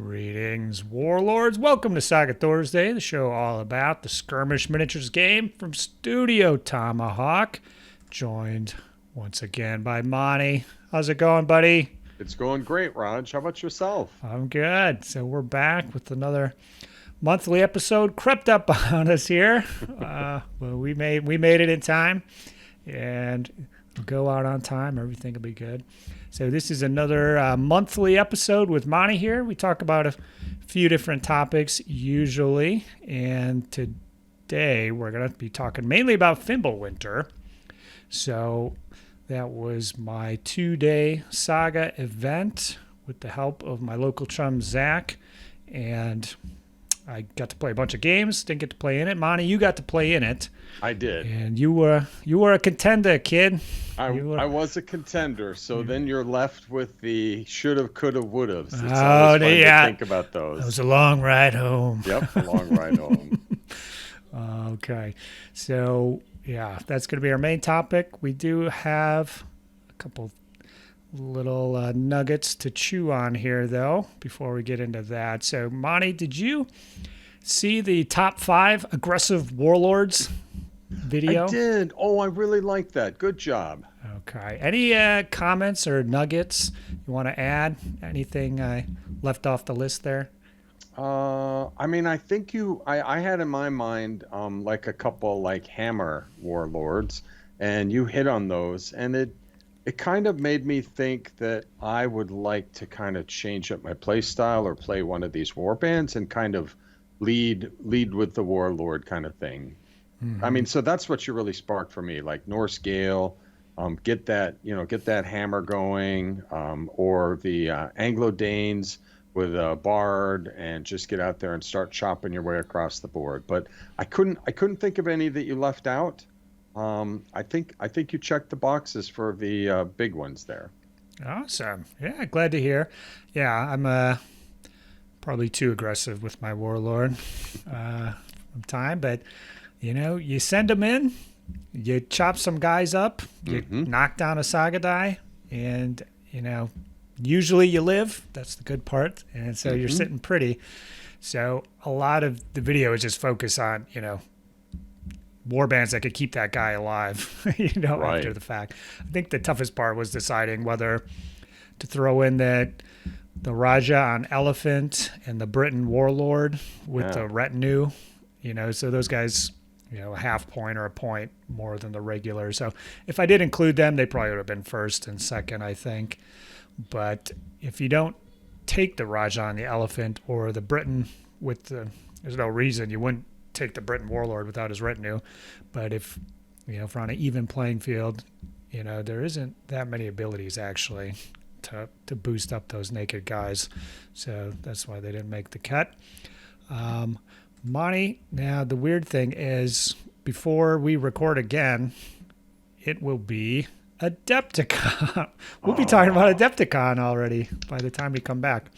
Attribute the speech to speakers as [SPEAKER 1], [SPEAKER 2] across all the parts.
[SPEAKER 1] Greetings, warlords. Welcome to Saga Thursday, the show all about the skirmish miniatures game from Studio Tomahawk. Joined once again by Monty. How's it going, buddy?
[SPEAKER 2] It's going great, Rodge. How about yourself?
[SPEAKER 1] I'm good. So we're back with another monthly episode. Crept up on us here. Well, we made it in time, and we'll go out on time. Everything will be good. So this is another monthly episode with Monty here. We talk about a few different topics usually, and today we're going to be talking mainly about Fimbulwinter. So that was my 2-day Saga event with the help of my local chum Zach, and I got to play a bunch of games. Didn't get to play in it. Monty, you got to play in it.
[SPEAKER 2] I did.
[SPEAKER 1] And you were a contender, kid.
[SPEAKER 2] I was a contender. So then you're left with the shoulda, coulda, woulda. It's always fun to think about those.
[SPEAKER 1] It was a long ride home.
[SPEAKER 2] Yep, a long ride home.
[SPEAKER 1] Okay. So, yeah, that's going to be our main topic. We do have a couple little nuggets to chew on here, though, before we get into that. So, Monty, did you see the top 5 aggressive warlords video?
[SPEAKER 2] I did. Oh, I really like that. Good job.
[SPEAKER 1] Okay. Any comments or nuggets you want to add? Anything I left off the list there?
[SPEAKER 2] I mean, I think I had in my mind like a couple like hammer warlords, and you hit on those, and it kind of made me think that I would like to kind of change up my play style or play one of these war bands and kind of lead with the warlord kind of thing. Mm-hmm. I mean, so that's what you really sparked for me, like Norse Gale, get that hammer going, or the Anglo-Danes with a bard, and just get out there and start chopping your way across the board. But I couldn't think of any that you left out. I think you checked the boxes for the big ones there.
[SPEAKER 1] Awesome. Yeah, glad to hear. Yeah, I'm probably too aggressive with my warlord from time, but you send them in, you chop some guys up, you knock down a Saga die, and usually you live. That's the good part, and so you're sitting pretty. So a lot of the video is just focused on war bands that could keep that guy alive, right. After the fact. I think the toughest part was deciding whether to throw in the Raja on Elephant and the Briton Warlord with the retinue, so those guys, a half point or a point more than the regular. So if I did include them, they probably would have been first and second, I think. But if you don't take the Raja on the Elephant or the Briton there's no reason you wouldn't take the Briton Warlord without his retinue. But if we're on an even playing field, there isn't that many abilities actually to boost up those naked guys. So that's why they didn't make the cut. Monty, now the weird thing is, before we record again, it will be Adepticon. We'll be talking about Adepticon already by the time we come back.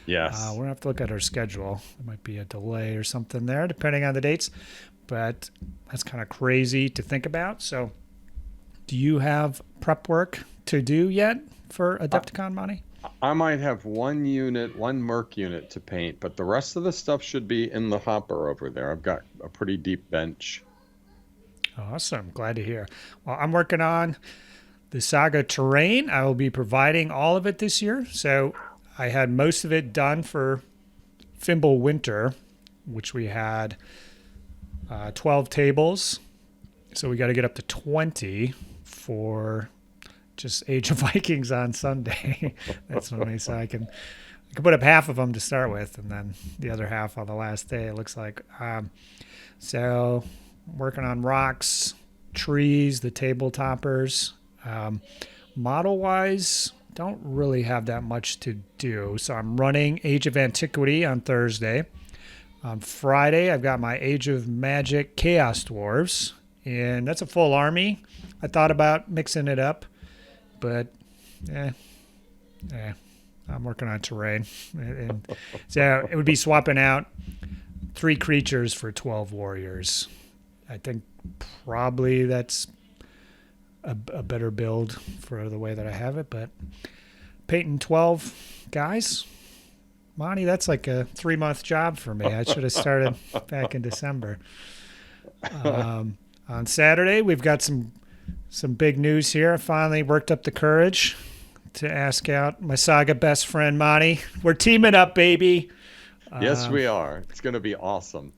[SPEAKER 2] Yes.
[SPEAKER 1] We're going to have to look at our schedule. There might be a delay or something there, depending on the dates. But that's kind of crazy to think about. So do you have prep work to do yet for Adepticon, Monty?
[SPEAKER 2] I might have one Merc unit to paint, but the rest of the stuff should be in the hopper over there. I've got a pretty deep bench.
[SPEAKER 1] Awesome. Glad to hear. Well, I'm working on the Saga terrain. I will be providing all of it this year. So I had most of it done for Fimbulwinter, which we had 12 tables. So we got to get up to 20 for just Age of Vikings on Sunday. That's when they say I can put up half of them to start with, and then the other half on the last day, it looks like. So working on rocks, trees, the table toppers. Model-wise, don't really have that much to do. So I'm running Age of Antiquity on Thursday. On Friday, I've got my Age of Magic Chaos Dwarves, and that's a full army. I thought about mixing it up, but I'm working on terrain. And so it would be swapping out 3 creatures for 12 warriors. I think probably that's a better build for the way that I have it, but painting 12 guys, Monty, that's like a 3-month job for me. I should have started back in December. On Saturday, we've got some big news here. I finally worked up the courage to ask out my Saga best friend, Monty. We're teaming up, baby.
[SPEAKER 2] Yes, we are. It's going to be awesome.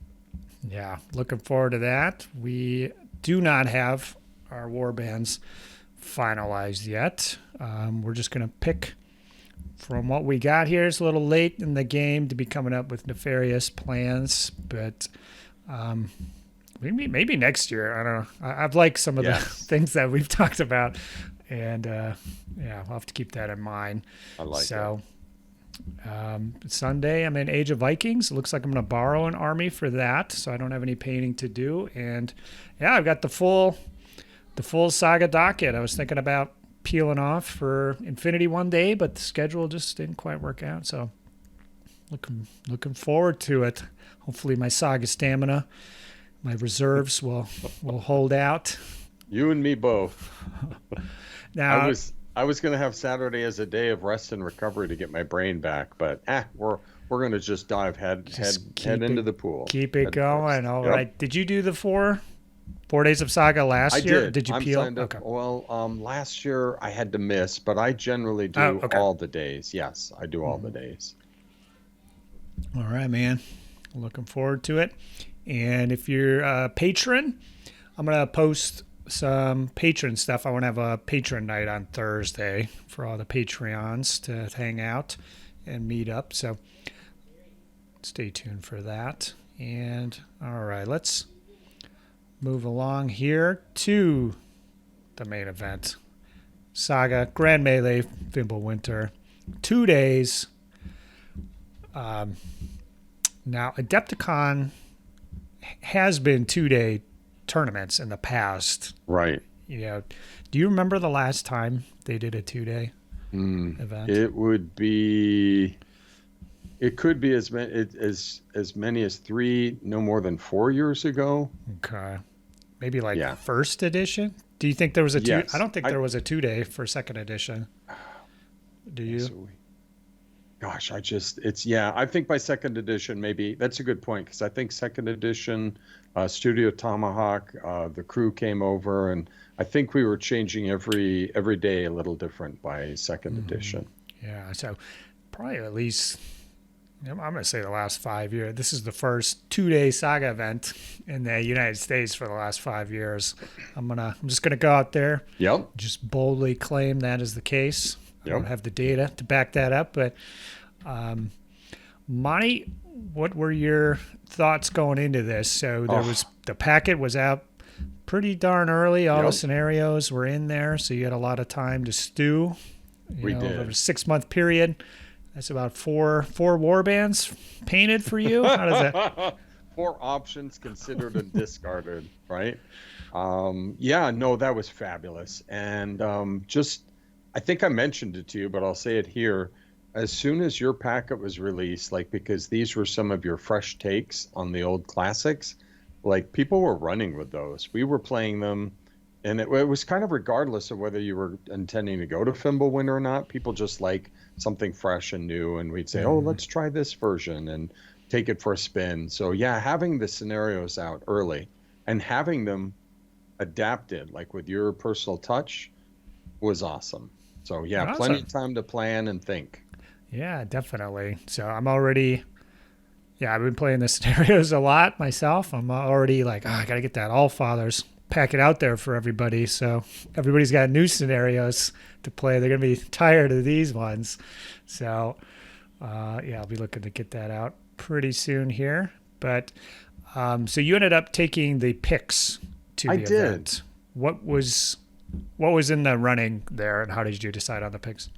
[SPEAKER 1] Yeah, looking forward to that. We do not have our war bands finalized yet. We're just going to pick from what we got here. It's a little late in the game to be coming up with nefarious plans, but maybe next year. I don't know. I've liked some of the things that we've talked about, and yeah, I'll have to keep that in mind.
[SPEAKER 2] I like
[SPEAKER 1] so. Sunday, I'm in Age of Vikings. It looks like I'm going to borrow an army for that, so I don't have any painting to do. And yeah, I've got the full Saga docket. I was thinking about peeling off for Infinity one day, but the schedule just didn't quite work out. So looking forward to it. Hopefully, my Saga stamina, my reserves will hold out.
[SPEAKER 2] You and me both.
[SPEAKER 1] Now,
[SPEAKER 2] I was going to have Saturday as a day of rest and recovery to get my brain back, but we're going to just dive head into the pool.
[SPEAKER 1] Keep it going. All right. Did you do the 4 days of Saga last year? Did you peel?
[SPEAKER 2] Okay. Well, last year I had to miss, but I generally do all the days. Yes, I do all the days.
[SPEAKER 1] All right, man. Looking forward to it. And if you're a patron, I'm going to post some patron stuff. I want to have a patron night on Thursday for all the Patreons to hang out and meet up. So stay tuned for that. And all right, let's move along here to the main event. Saga Grand Melee Fimbulwinter. 2 days. Now, Adepticon has been 2-day tournaments in the past.
[SPEAKER 2] Right.
[SPEAKER 1] You know, do you remember the last time they did a 2-day event?
[SPEAKER 2] It could be as many as 3, no more than 4 years ago.
[SPEAKER 1] Okay. Maybe first edition? Do you think there was a 2?
[SPEAKER 2] Yes.
[SPEAKER 1] I don't think there was a 2-day for second edition. Do you?
[SPEAKER 2] Gosh, I think by second edition, maybe that's a good point, because I think second edition, Studio Tomahawk, the crew came over, and I think we were changing every day a little different by second edition.
[SPEAKER 1] Yeah, so probably at least, I'm going to say the last 5 years. This is the first 2-day Saga event in the United States for the last 5 years. I'm just gonna go out there.
[SPEAKER 2] Yep.
[SPEAKER 1] Just boldly claim that is the case. I don't have the data to back that up, but Monty, what were your thoughts going into this? So the packet was out pretty darn early. All the scenarios were in there, so you had a lot of time to stew. We did. Over a 6-month period. That's about four war bands painted for you. How does that?
[SPEAKER 2] 4 options considered and discarded, right? That was fabulous. And I think I mentioned it to you, but I'll say it here. As soon as your packet was released, because these were some of your fresh takes on the old classics, people were running with those. We were playing them, and it was kind of regardless of whether you were intending to go to Fimbulwinter or not. People just like something fresh and new, and we'd say, let's try this version and take it for a spin. So having the scenarios out early and having them adapted, with your personal touch, was awesome. So awesome. Plenty of time to plan and think.
[SPEAKER 1] Yeah, definitely. So I'm already, I've been playing the scenarios a lot myself. I'm already I got to get that Allfathers packet out there for everybody. So everybody's got new scenarios to play. They're going to be tired of these ones. So, I'll be looking to get that out pretty soon here. But so you ended up taking the picks to the event. What was in the running there, and how did you decide on the picks?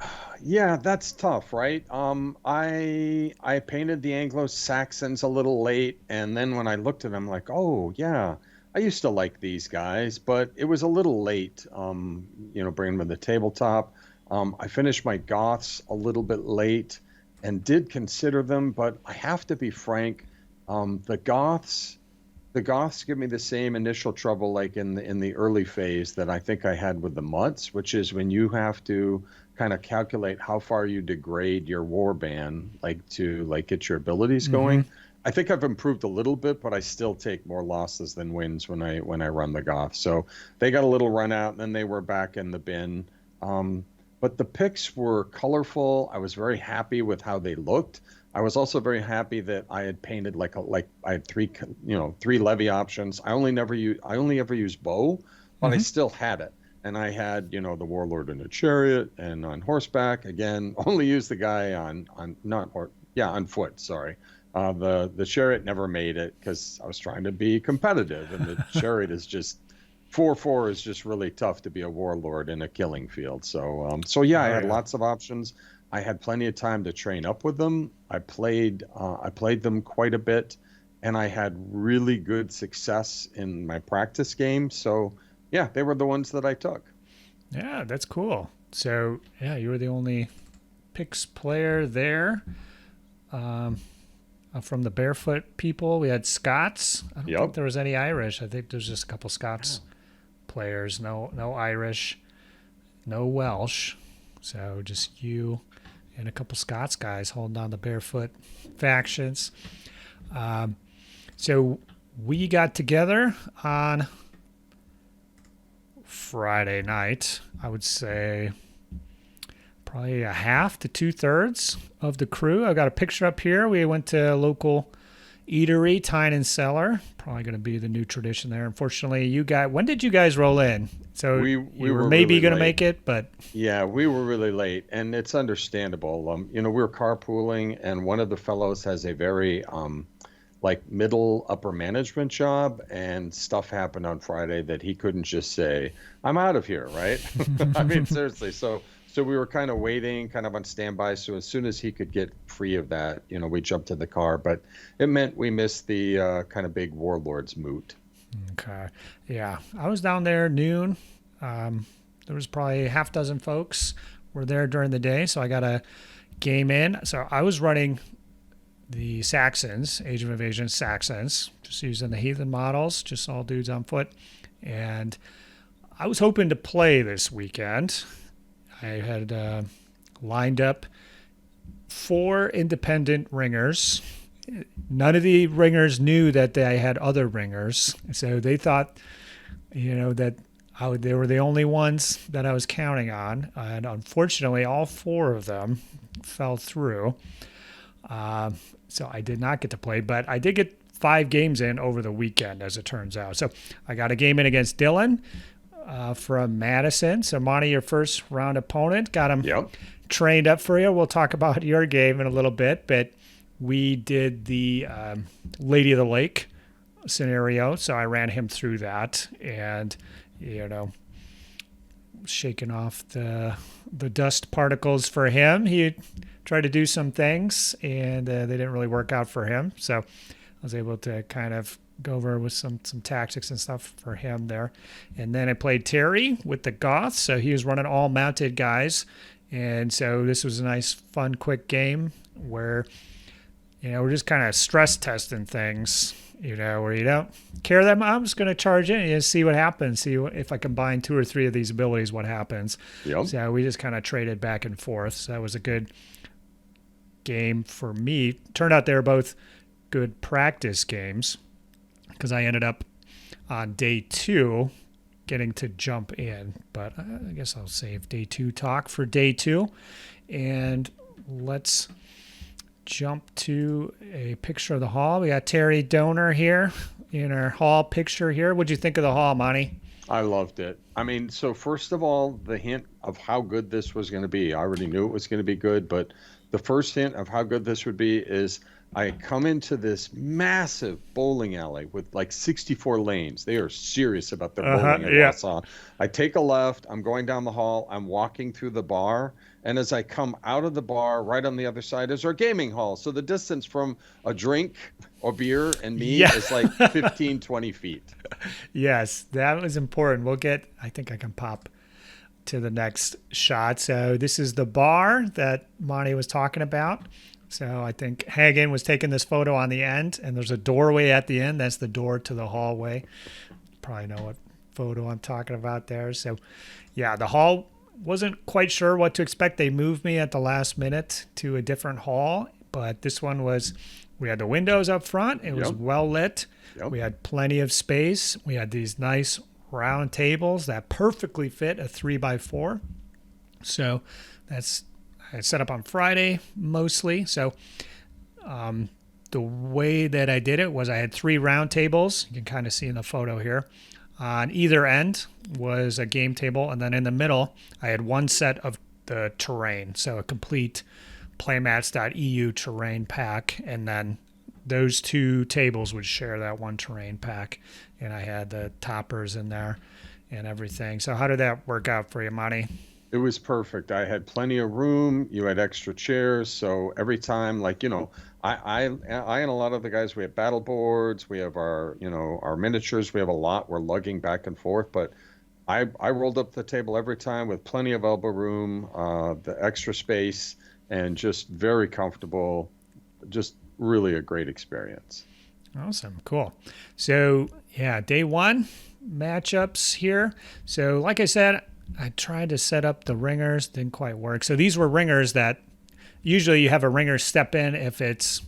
[SPEAKER 2] Yeah, that's tough, right? I painted the Anglo-Saxons a little late, and then when I looked at them, I used to like these guys, but it was a little late, bringing them to the tabletop. I finished my Goths a little bit late and did consider them, but I have to be frank, the Goths the Goths give me the same initial trouble like in the early phase that I think I had with the Mutts, which is when you have to kind of calculate how far you degrade your war band, like to like get your abilities
[SPEAKER 1] Mm-hmm.
[SPEAKER 2] going. I think I've improved a little bit, but I still take more losses than wins when I run the Goths. So they got a little run out, and then they were back in the bin. But the picks were colorful. I was very happy with how they looked. I was also very happy that I had painted like I had three levy options. I only ever used bow, but I
[SPEAKER 1] Mm-hmm.
[SPEAKER 2] still had it. And I had, the warlord in a chariot and on horseback. Again, only used the guy on not or yeah, on foot, sorry. The chariot never made it because I was trying to be competitive, and the chariot is just 4-4 is just really tough to be a warlord in a killing field. So yeah, I
[SPEAKER 1] Oh
[SPEAKER 2] had
[SPEAKER 1] yeah.
[SPEAKER 2] lots of options. I had plenty of time to train up with them. I played them quite a bit, and I had really good success in my practice games. So yeah, they were the ones that I took.
[SPEAKER 1] Yeah, that's cool. So yeah, you were the only Pix player there. Um, from the Barefoot people, we had Scots. I don't think
[SPEAKER 2] Yep.
[SPEAKER 1] there was any Irish. I think there's just a couple Scots players. No Irish, no Welsh. So just you and a couple Scots guys holding down the Barefoot factions. Um, so we got together on Friday night. I would say probably a half to 2/3 of the crew. I've got a picture up here. We went to a local eatery, Tyne and Cellar. Probably going to be the new tradition there. Unfortunately, when did you guys roll in? So
[SPEAKER 2] We
[SPEAKER 1] you were
[SPEAKER 2] were
[SPEAKER 1] maybe
[SPEAKER 2] really
[SPEAKER 1] going to
[SPEAKER 2] late.
[SPEAKER 1] make it, but
[SPEAKER 2] Yeah, we were really late, and it's understandable. We were carpooling, and one of the fellows has a very like middle upper management job, and stuff happened on Friday that he couldn't just say, "I'm out of here," right? I mean, seriously. So we were kind of waiting, kind of on standby. So as soon as he could get free of that, we jumped to the car. But it meant we missed the kind of big warlords moot.
[SPEAKER 1] okay. Yeah, I was down there noon. Um, there was probably a half dozen folks were there during the day, so I got a game in. So I was running the Saxons, Age of Invasion Saxons, just using the Heathen models, just all dudes on foot. And I was hoping to play this weekend. I had lined up 4 independent ringers. None of the ringers knew that they had other ringers, so they thought, that they were the only ones that I was counting on. And unfortunately, all 4 of them fell through. Uh, so I did not get to play, but I did get 5 games in over the weekend, as it turns out. So I got a game in against Dylan from Madison. So Monty, your first round opponent, got him
[SPEAKER 2] Yep.
[SPEAKER 1] trained up for you. We'll talk about your game in a little bit, but we did the Lady of the Lake scenario, so I ran him through that, and shaking off the dust particles for him. He tried to do some things, and they didn't really work out for him. So I was able to kind of go over with some tactics and stuff for him there. And then I played Terry with the Goths, so he was running all mounted guys. And so this was a nice, fun, quick game where, we're just kind of stress testing things, where you don't care that much. I'm just going to charge in and see what happens. See if I combine 2 or 3 of these abilities, what happens.
[SPEAKER 2] Yep.
[SPEAKER 1] So we just kind of traded back and forth. So that was a good game for me. Turned out they were both good practice games because I ended up on day 2 getting to jump in. But I guess I'll save day 2 talk for day 2. And let's jump to a picture of the hall. We got Terry Donor here in our hall picture here. What'd you think of the hall, Monty?
[SPEAKER 2] I loved it. I mean, so first of all, the hint of how good this was going to be, I already knew it was going to be good, but the first hint of how good this would be is I come into this massive bowling alley with like 64 lanes. They are serious about their bowling in
[SPEAKER 1] Yeah.
[SPEAKER 2] Wausau. I take a left. I'm going down the hall. I'm walking through the bar. And as I come out of the bar, right on the other side is our gaming hall. So the distance from a drink or beer and me
[SPEAKER 1] Yeah.
[SPEAKER 2] is like 15, 20 feet.
[SPEAKER 1] Yes, that was important. I think I can pop to the next shot. So this is the bar that Monty was talking about. So I think Hagen was taking this photo on the end, and there's a doorway at the end. That's the door to the hallway. Probably know what photo I'm talking about there. So, yeah, the hall wasn't quite sure what to expect. They moved me at the last minute to a different hall, but this one was, we had the windows up front. It was well lit. Yep. We had plenty of space. We had these nice round tables that perfectly fit a 3x4. So that's, I set up on Friday mostly. So the way that I did it was I had 3 round tables. You can kind of see in the photo here. On either end was a game table, and then in the middle, I had one set of the terrain, so a complete playmats.eu terrain pack, and then those 2 tables would share that one terrain pack, and I had the toppers in there and everything. So how did that work out for you, Monty?
[SPEAKER 2] It was perfect. I had plenty of room. You had extra chairs. So every time, like, I and a lot of the guys, we have battle boards. We have our miniatures. We have a lot. We're lugging back and forth. But I rolled up the table every time with plenty of elbow room, the extra space, and just very comfortable. Just really a great experience.
[SPEAKER 1] Awesome. Cool. So, yeah, day 1 matchups here. So, like I said, I tried to set up the ringers, didn't quite work. So these were ringers that usually you have a ringer step in if it's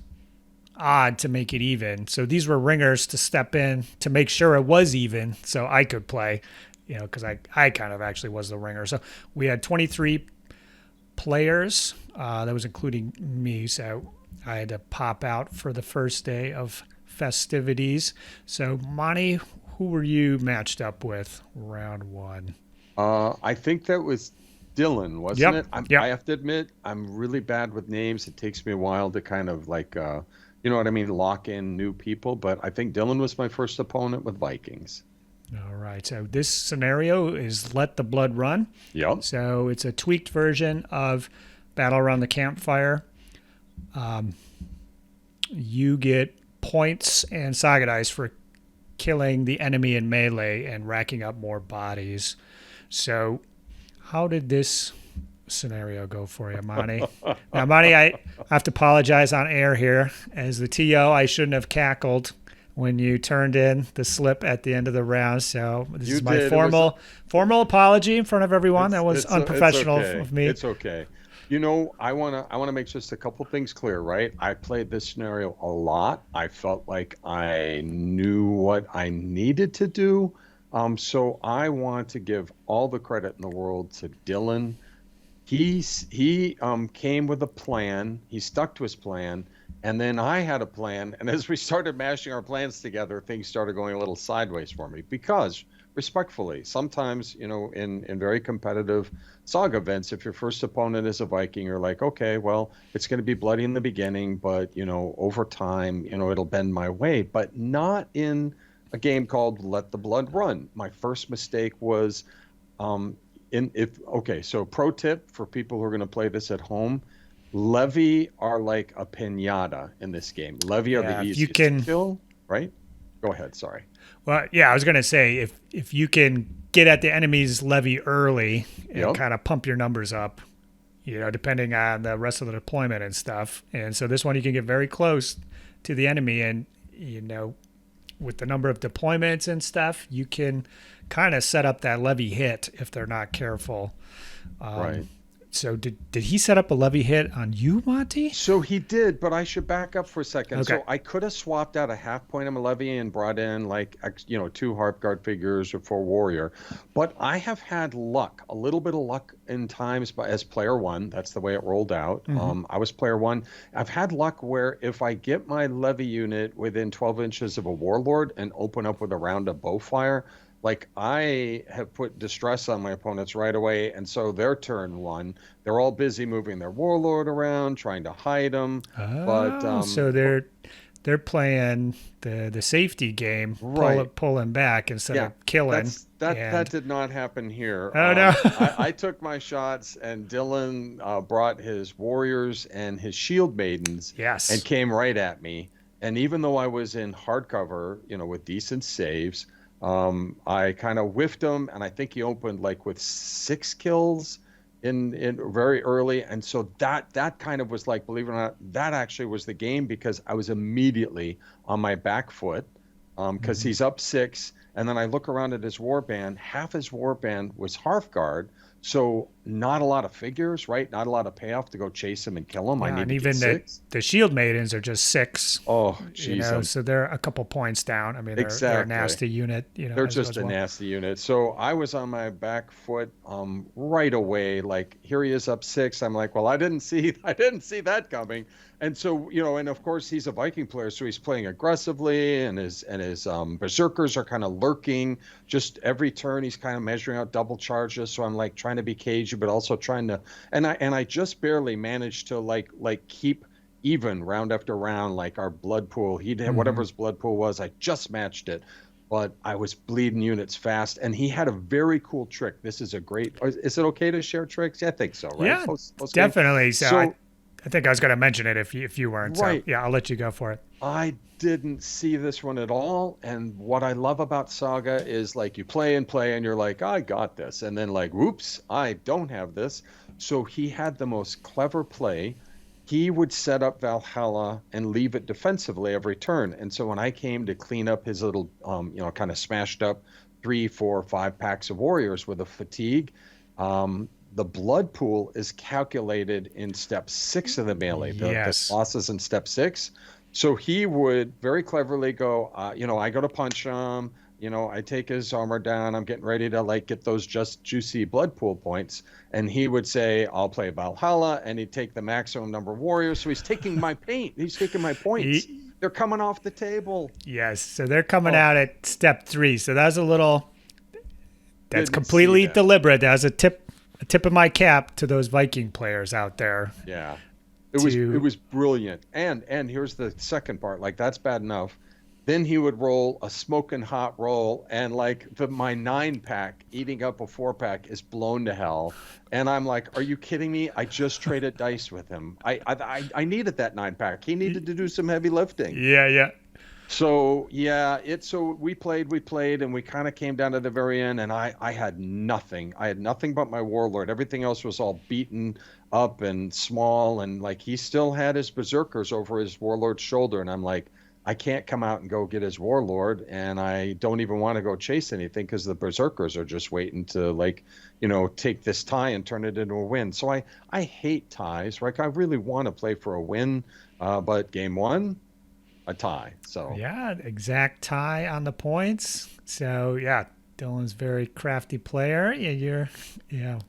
[SPEAKER 1] odd to make it even. So these were ringers to step in to make sure it was even so I could play, because I kind of actually was the ringer. So we had 23 players. That was including me. So I had to pop out for the first day of festivities. So Monty, who were you matched up with round 1?
[SPEAKER 2] I think that was Dylan, wasn't it?
[SPEAKER 1] Yep.
[SPEAKER 2] I have to admit, I'm really bad with names. It takes me a while to kind of like, you know what I mean, lock in new people. But I think Dylan was my first opponent with Vikings.
[SPEAKER 1] All right. So this scenario is Let the Blood Run.
[SPEAKER 2] Yep.
[SPEAKER 1] So it's a tweaked version of Battle Around the Campfire. You get points and Saga dice for killing the enemy in melee and racking up more bodies. So how did this scenario go for you, Monty? Now, Monty, I have to apologize on air here. As the TO, I shouldn't have cackled when you turned in the slip at the end of the round. So this is my formal apology in front of everyone. That was unprofessional of me.
[SPEAKER 2] It's okay. I wanna make just a couple things clear, right? I played this scenario a lot. I felt like I knew what I needed to do. So I want to give all the credit in the world to Dylan. He came with a plan. He stuck to his plan, and then I had a plan. And as we started mashing our plans together, things started going a little sideways for me. Because, respectfully, sometimes in very competitive Saga events, if your first opponent is a Viking, you're like, okay, well, it's going to be bloody in the beginning, but over time, it'll bend my way. But not in a game called Let the Blood Run. My first mistake was so pro tip for people who are going to play this at home, Levy are like a piñata in this game. Levy are the easiest to kill, right? Go ahead, sorry.
[SPEAKER 1] Well, yeah, I was going to say, if you can get at the enemy's levy early and kind of pump your numbers up, depending on the rest of the deployment and stuff. And so this one, you can get very close to the enemy and, with the number of deployments and stuff, you can kind of set up that levy hit if they're not careful.
[SPEAKER 2] Right.
[SPEAKER 1] So did he set up a levy hit on you, Monty?
[SPEAKER 2] So he did, but I should back up for a second.
[SPEAKER 1] Okay.
[SPEAKER 2] So I could have swapped out a half point on my levy and brought in 2 Harp Guard figures or 4 Warrior. But I have had luck, a little bit of luck in times as player 1. That's the way it rolled out. Mm-hmm. I was player 1. I've had luck where if I get my levy unit within 12 inches of a Warlord and open up with a round of bowfire, like I have put distress on my opponents right away, and so their turn 1, they're all busy moving their Warlord around, trying to hide them.
[SPEAKER 1] So they're playing the safety game,
[SPEAKER 2] right.
[SPEAKER 1] pulling back instead of killing.
[SPEAKER 2] That did not happen here.
[SPEAKER 1] Oh no!
[SPEAKER 2] I took my shots, and Dylan brought his warriors and his shield maidens, and came right at me. And even though I was in hardcover, with decent saves, I kind of whiffed him, and I think he opened with 6 kills, in very early, and so that kind of was like, believe it or not, that actually was the game because I was immediately on my back foot, because he's up 6, and then I look around at his warband. Half his warband was Hearthguard, so not a lot of figures, right? Not a lot of payoff to go chase him and kill him. I
[SPEAKER 1] Yeah,
[SPEAKER 2] need
[SPEAKER 1] and
[SPEAKER 2] to get
[SPEAKER 1] even
[SPEAKER 2] 6.
[SPEAKER 1] the shield maidens are just 6.
[SPEAKER 2] Oh,
[SPEAKER 1] You
[SPEAKER 2] geez,
[SPEAKER 1] know, so they're a couple points down. I mean, they're a
[SPEAKER 2] exactly.
[SPEAKER 1] nasty unit. You know,
[SPEAKER 2] They're
[SPEAKER 1] as
[SPEAKER 2] just a
[SPEAKER 1] well.
[SPEAKER 2] nasty unit. So I was on my back foot right away. Like, here he is up 6. I'm like, well, I didn't see that coming. And so, and of course he's a Viking player, so he's playing aggressively, and his berserkers are kind of lurking. Just every turn he's kind of measuring out double charges. So I'm like trying to be cagey, but also trying to, and I just barely managed to like keep even round after round. Like our blood pool, he did whatever his blood pool was, I just matched it. But I was bleeding units fast, and he had a very cool trick. This is a great. Is it okay to share tricks? Yeah, I think so, right?
[SPEAKER 1] Yeah,
[SPEAKER 2] Post
[SPEAKER 1] definitely. So,
[SPEAKER 2] So
[SPEAKER 1] I think I was going to mention it if you weren't.
[SPEAKER 2] right,
[SPEAKER 1] So yeah, I'll let you go for it.
[SPEAKER 2] I didn't see this one at all. And what I love about Saga is like you play and play, and you're like, I got this, and then like, whoops, I don't have this. So he had the most clever play. He would set up Valhalla and leave it defensively every turn. And so when I came to clean up his little, kind of smashed up 3, 4, 5 packs of warriors with a fatigue, the blood pool is calculated in step 6 of the melee.
[SPEAKER 1] Yes.
[SPEAKER 2] The losses in step 6. So he would very cleverly go, I go to punch him. I take his armor down. I'm getting ready to like get those just juicy blood pool points. And he would say, I'll play Valhalla. And he'd take the maximum number of warriors. So he's taking my paint. He's taking my points. They're coming off the table.
[SPEAKER 1] Yes. So they're coming out at step 3. So that's that's
[SPEAKER 2] Didn't
[SPEAKER 1] completely
[SPEAKER 2] see that.
[SPEAKER 1] deliberate. That was a tip of my cap to those Viking players out there.
[SPEAKER 2] Yeah. It was brilliant. And here's the second part. Like, that's bad enough. Then he would roll a smoking hot roll, and like my 9-pack eating up a 4-pack is blown to hell. And I'm like, are you kidding me? I just traded dice with him. I needed that 9-pack. He needed to do some heavy lifting.
[SPEAKER 1] Yeah.
[SPEAKER 2] So yeah, so we played, and we kind of came down to the very end, and I had nothing. I had nothing but my warlord. Everything else was all beaten up and small, and like he still had his berserkers over his warlord's shoulder, and I'm like, I can't come out and go get his warlord, and I don't even want to go chase anything because the berserkers are just waiting to take this tie and turn it into a win. So I hate ties. Like, I really want to play for a win, but game 1, a tie. So
[SPEAKER 1] yeah, exact tie on the points. So yeah, Dylan's a very crafty player.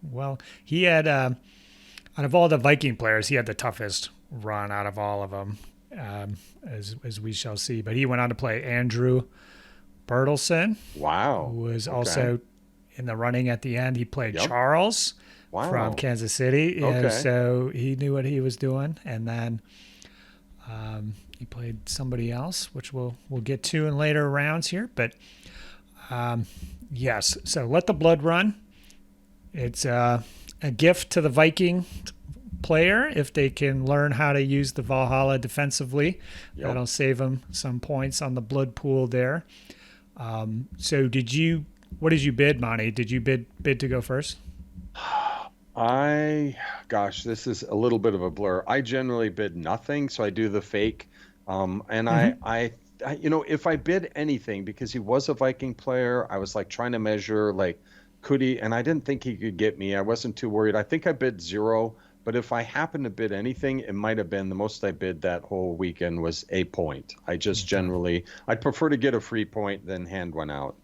[SPEAKER 1] Well, he had out of all the Viking players, he had the toughest run out of all of them. As we shall see. But he went on to play Andrew Bertelsen.
[SPEAKER 2] Wow.
[SPEAKER 1] Who was also in the running at the end. He played Charles from Kansas City.
[SPEAKER 2] Okay.
[SPEAKER 1] So he knew what he was doing. And then he played somebody else, which we'll get to in later rounds here. But yes, so let the blood run. It's a gift to the Viking player if they can learn how to use the Valhalla defensively. That'll save them some points on the blood pool there. So what did you bid, Monty? Did you bid to go first?
[SPEAKER 2] Gosh, this is a little bit of a blur. I generally bid nothing, so I do the fake. I if I bid anything, because he was a Viking player, I was like trying to measure like, could he, and I didn't think he could get me. I wasn't too worried. I think I bid 0. But if I happened to bid anything, it might have been the most I bid that whole weekend was a point. I just generally, I'd prefer to get a free point than hand one out.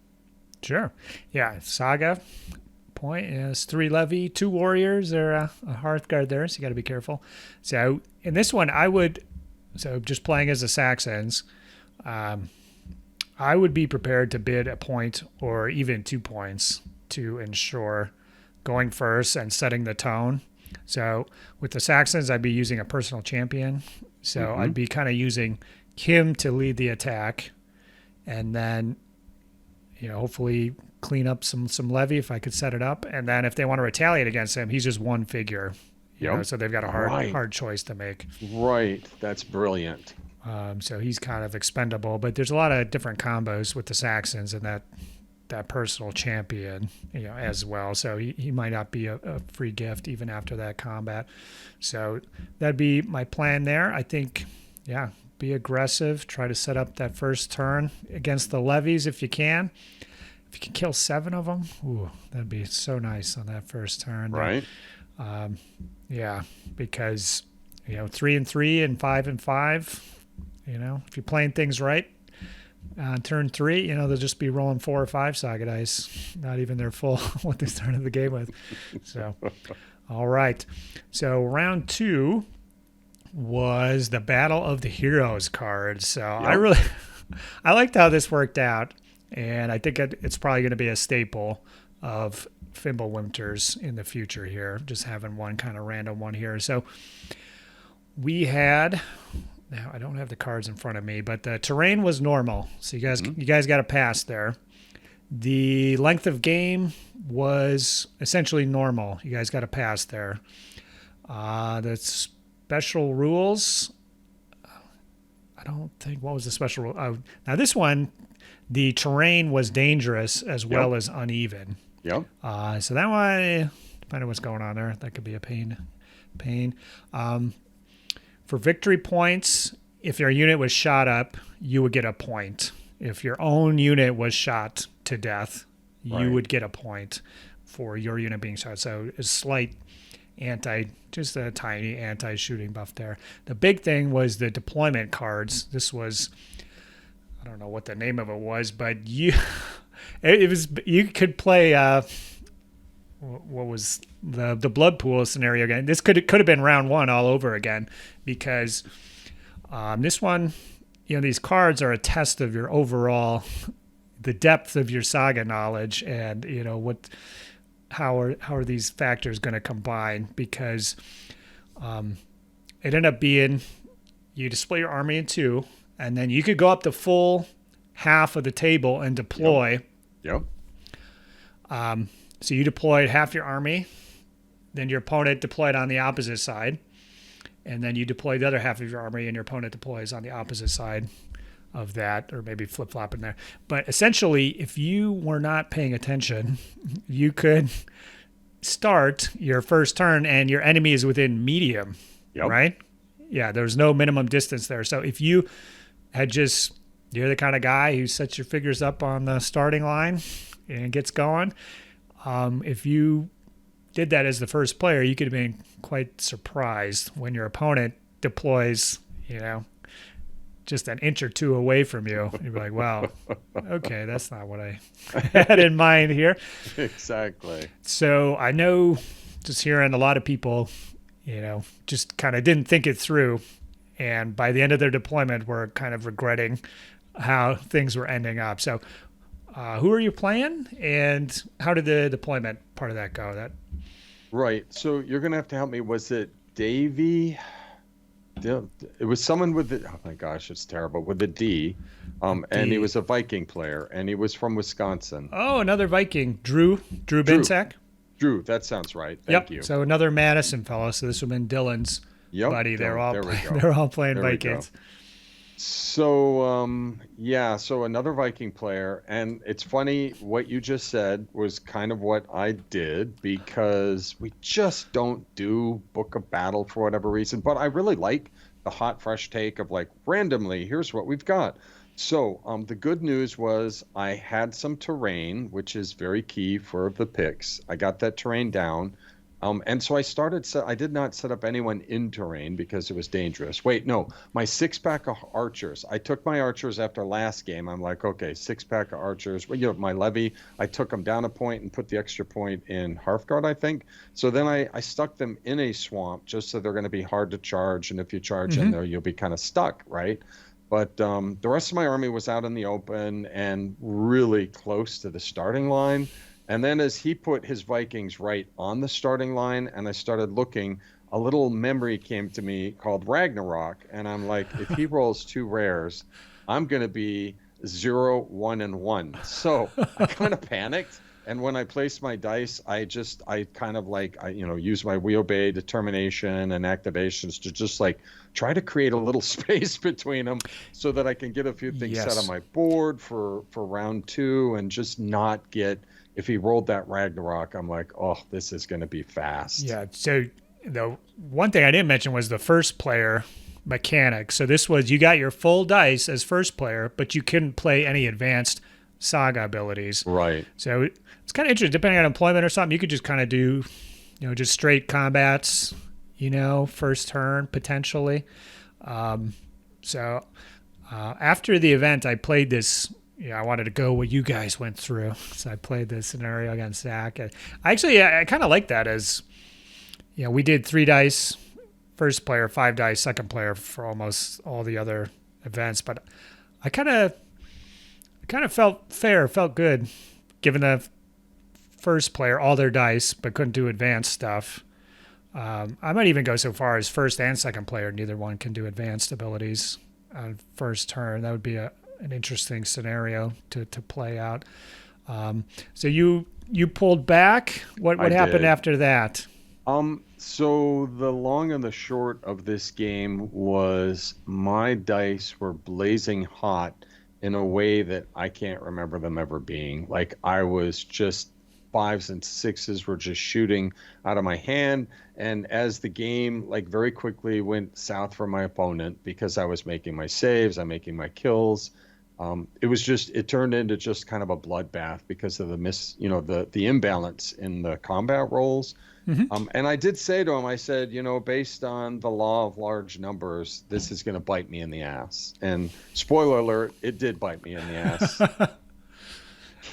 [SPEAKER 1] Sure. Yeah. Saga point is 3 levy, 2 warriors. They're a Hearthguard there, so you got to be careful. So in this one, just playing as the Saxons, I would be prepared to bid a point or even 2 points to ensure going first and setting the tone. So with the Saxons, I'd be using a personal champion. So I'd be kind of using him to lead the attack, and then, hopefully clean up some levy if I could set it up. And then if they want to retaliate against him, he's just one figure. So they've got a hard choice to make.
[SPEAKER 2] Right. That's brilliant.
[SPEAKER 1] So he's kind of expendable, but there's a lot of different combos with the Saxons, and that personal champion, as well. So he might not be a free gift even after that combat. So that'd be my plan there. I think, yeah, be aggressive. Try to set up that first turn against the levies if you can. If you can kill 7 of them, ooh, that'd be so nice on that first turn.
[SPEAKER 2] Right.
[SPEAKER 1] Yeah, because 3 and 3 and 5 and 5. If you're playing things right, on turn 3, they'll just be rolling 4 or 5 Saga dice, not even their full what they started the game with. So, all right. So round 2 was the Battle of the Heroes cards. So yep. I liked how this worked out, and I think it's probably going to be a staple of Fimbulwinters in the future here, just having one kind of random one here. So we had, now I don't have the cards in front of me, but the terrain was normal. So you guys got a pass there. The length of game was essentially normal. You guys got a pass there. The special rules, I don't think, what was the special rule? Oh, now this one, the terrain was dangerous as well as uneven.
[SPEAKER 2] Yep.
[SPEAKER 1] So that one, depending on what's going on there, that could be a pain. For victory points, if your unit was shot up, you would get a point. If your own unit was shot to death, you would get a point for your unit being shot. So a slight just a tiny anti-shooting buff there. The big thing was the deployment cards. This was, I don't know what the name of it was, but you could play what was the blood pool scenario again. This could have been round 1 all over again, because this one, these cards are a test of your overall, the depth of your Saga knowledge, and how are these factors going to combine, because it ended up being you display your army in 2, and then you could go up the full half of the table and deploy.
[SPEAKER 2] Yep.
[SPEAKER 1] So you deployed half your army, then your opponent deployed on the opposite side, and then you deploy the other half of your army and your opponent deploys on the opposite side of that, or maybe flip-flopping there. But essentially, if you were not paying attention, you could start your first turn and your enemy is within medium, right? Yeah, there's no minimum distance there. So if you had you're the kind of guy who sets your figures up on the starting line and gets going, if you did that as the first player, you could have been quite surprised when your opponent deploys, just an inch or 2 away from you. You'd be like, wow, okay, that's not what I had in mind here.
[SPEAKER 2] Exactly.
[SPEAKER 1] So I know, just hearing a lot of people, just kind of didn't think it through. And by the end of their deployment, were kind of regretting how things were ending up. So who are you playing, and how did the deployment part of that go?
[SPEAKER 2] Right. So you're going to have to help me. Was it Davey? It was someone with the, oh my gosh, it's terrible, with the D. And he was a Viking player, and he was from Wisconsin.
[SPEAKER 1] Oh, another Viking. Drew Binsack?
[SPEAKER 2] Drew, that sounds right. Thank you.
[SPEAKER 1] So another Madison fellow. So this would have been Dylan's buddy. They're all playing Vikings.
[SPEAKER 2] So, so another Viking player. And it's funny, what you just said was kind of what I did, because we just don't do Book of Battle for whatever reason. But I really like the hot, fresh take of randomly, here's what we've got. So the good news was I had some terrain, which is very key for the picks. I got that terrain down. And so I did not set up anyone in terrain because it was dangerous. Wait, no, my 6-pack of archers. I took my archers after last game. I'm like, okay, 6-pack of archers. Well, my levy, I took them down a point and put the extra point in Hearthguard, I think. So then I stuck them in a swamp just so they're going to be hard to charge. And if you charge in there, you'll be kind of stuck, right? But the rest of my army was out in the open and really close to the starting line. And then as he put his Vikings right on the starting line and I started looking, a little memory came to me called Ragnarok. And I'm like, if he rolls 2 rares, I'm going to be 0, 1, and 1. So I kind of panicked And when I place my dice, I kind of like, use my wheelbay determination and activations to just like try to create a little space between them so that I can get a few things set on
[SPEAKER 1] Yes.
[SPEAKER 2] my board for round 2 and just not get, if he rolled that Ragnarok, I'm like, oh, this is going to be fast.
[SPEAKER 1] Yeah. So the one thing I didn't mention was the first player mechanic. So this was, you got your full dice as first player, but you couldn't play any advanced saga abilities.
[SPEAKER 2] Right.
[SPEAKER 1] So it's kind of interesting. Depending on employment or something, you could just kind of do, just straight combats, first turn potentially. So after the event, I played this. I wanted to go what you guys went through, so I played this scenario against Zach. I kind of like that as, we did 3 dice, first player, 5 dice, second player for almost all the other events. But I kind of felt fair, felt good, giving the first player all their dice, but couldn't do advanced stuff. I might even go so far as first and second player, neither one can do advanced abilities on first turn. That would be an interesting scenario to play out. So you pulled back. What happened after that?
[SPEAKER 2] So the long and the short of this game was my dice were blazing hot in a way that I can't remember them ever being. Like I was just 5s and 6s were just shooting out of my hand. And as the game like very quickly went south for my opponent because I was making my saves, I'm making my kills. It turned into just kind of a bloodbath because of the imbalance in the combat rolls.
[SPEAKER 1] Mm-hmm.
[SPEAKER 2] And I did say to him, I said, based on the law of large numbers, this is going to bite me in the ass. And spoiler alert, it did bite me in the ass.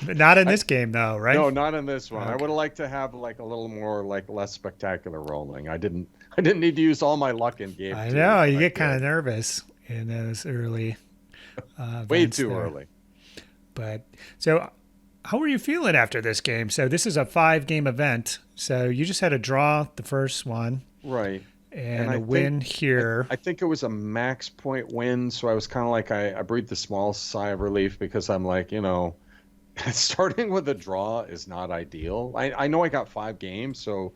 [SPEAKER 1] Not in this game, though, right?
[SPEAKER 2] No, not in this one.
[SPEAKER 1] Okay.
[SPEAKER 2] I would have liked to have like a little more, like less spectacular rolling. I didn't need to use all my luck in game.
[SPEAKER 1] I know you get kind of nervous in those early.
[SPEAKER 2] Way too early.
[SPEAKER 1] But so, how were you feeling after this game? So this is a 5-game event. So you just had to draw the first one,
[SPEAKER 2] right?
[SPEAKER 1] And a win here.
[SPEAKER 2] I think it was a max point win. So I was kind of like I breathed a small sigh of relief because I'm like, starting with a draw is not ideal. I know I got 5 games, so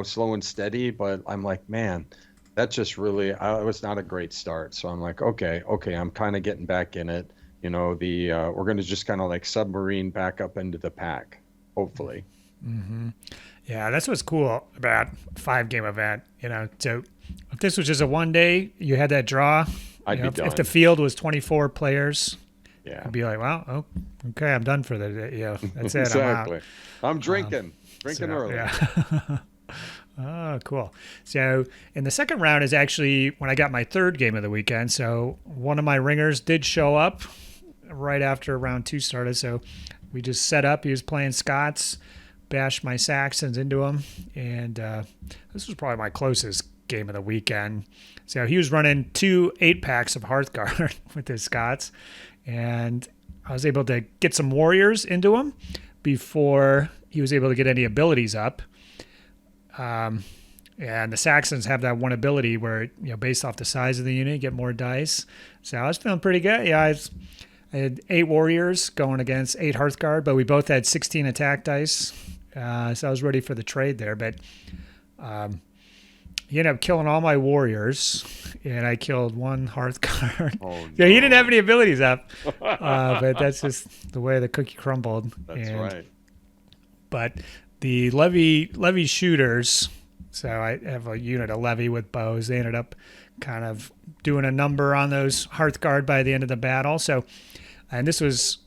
[SPEAKER 2] slow and steady. But I'm like, man, that just really it was not a great start. So I'm like, okay, I'm kind of getting back in it. We're going to just kind of like submarine back up into the pack, hopefully.
[SPEAKER 1] Mm-hmm. Yeah, that's what's cool about 5-game event. So if this was just a 1-day, you had that draw.
[SPEAKER 2] I'd be done.
[SPEAKER 1] If the field was 24 players,
[SPEAKER 2] yeah,
[SPEAKER 1] I'd be like, well, okay, I'm done for the day. That's it.
[SPEAKER 2] Exactly. I'm drinking early.
[SPEAKER 1] Yeah. Oh, cool. So in the second round is actually when I got my 3rd game of the weekend. So one of my ringers did show up right after round 2 started. So we just set up. He was playing Scots, bashed my Saxons into him. And this was probably my closest game of the weekend. So he was running 2 8-packs of Hearthguard with his Scots. And I was able to get some warriors into him before he was able to get any abilities up. And the Saxons have that one ability where, based off the size of the unit, you get more dice. So I was feeling pretty good. Yeah, I had 8 warriors going against 8 Hearthguard, but we both had 16 attack dice. So I was ready for the trade there. But he ended up killing all my warriors, and I killed 1 Hearthguard.
[SPEAKER 2] Oh, no.
[SPEAKER 1] Yeah, he didn't have any abilities up, but that's just the way the cookie crumbled.
[SPEAKER 2] That's right.
[SPEAKER 1] But the levy shooters, so I have a unit of levy with bows. They ended up kind of doing a number on those Hearthguard by the end of the battle. So, and this was,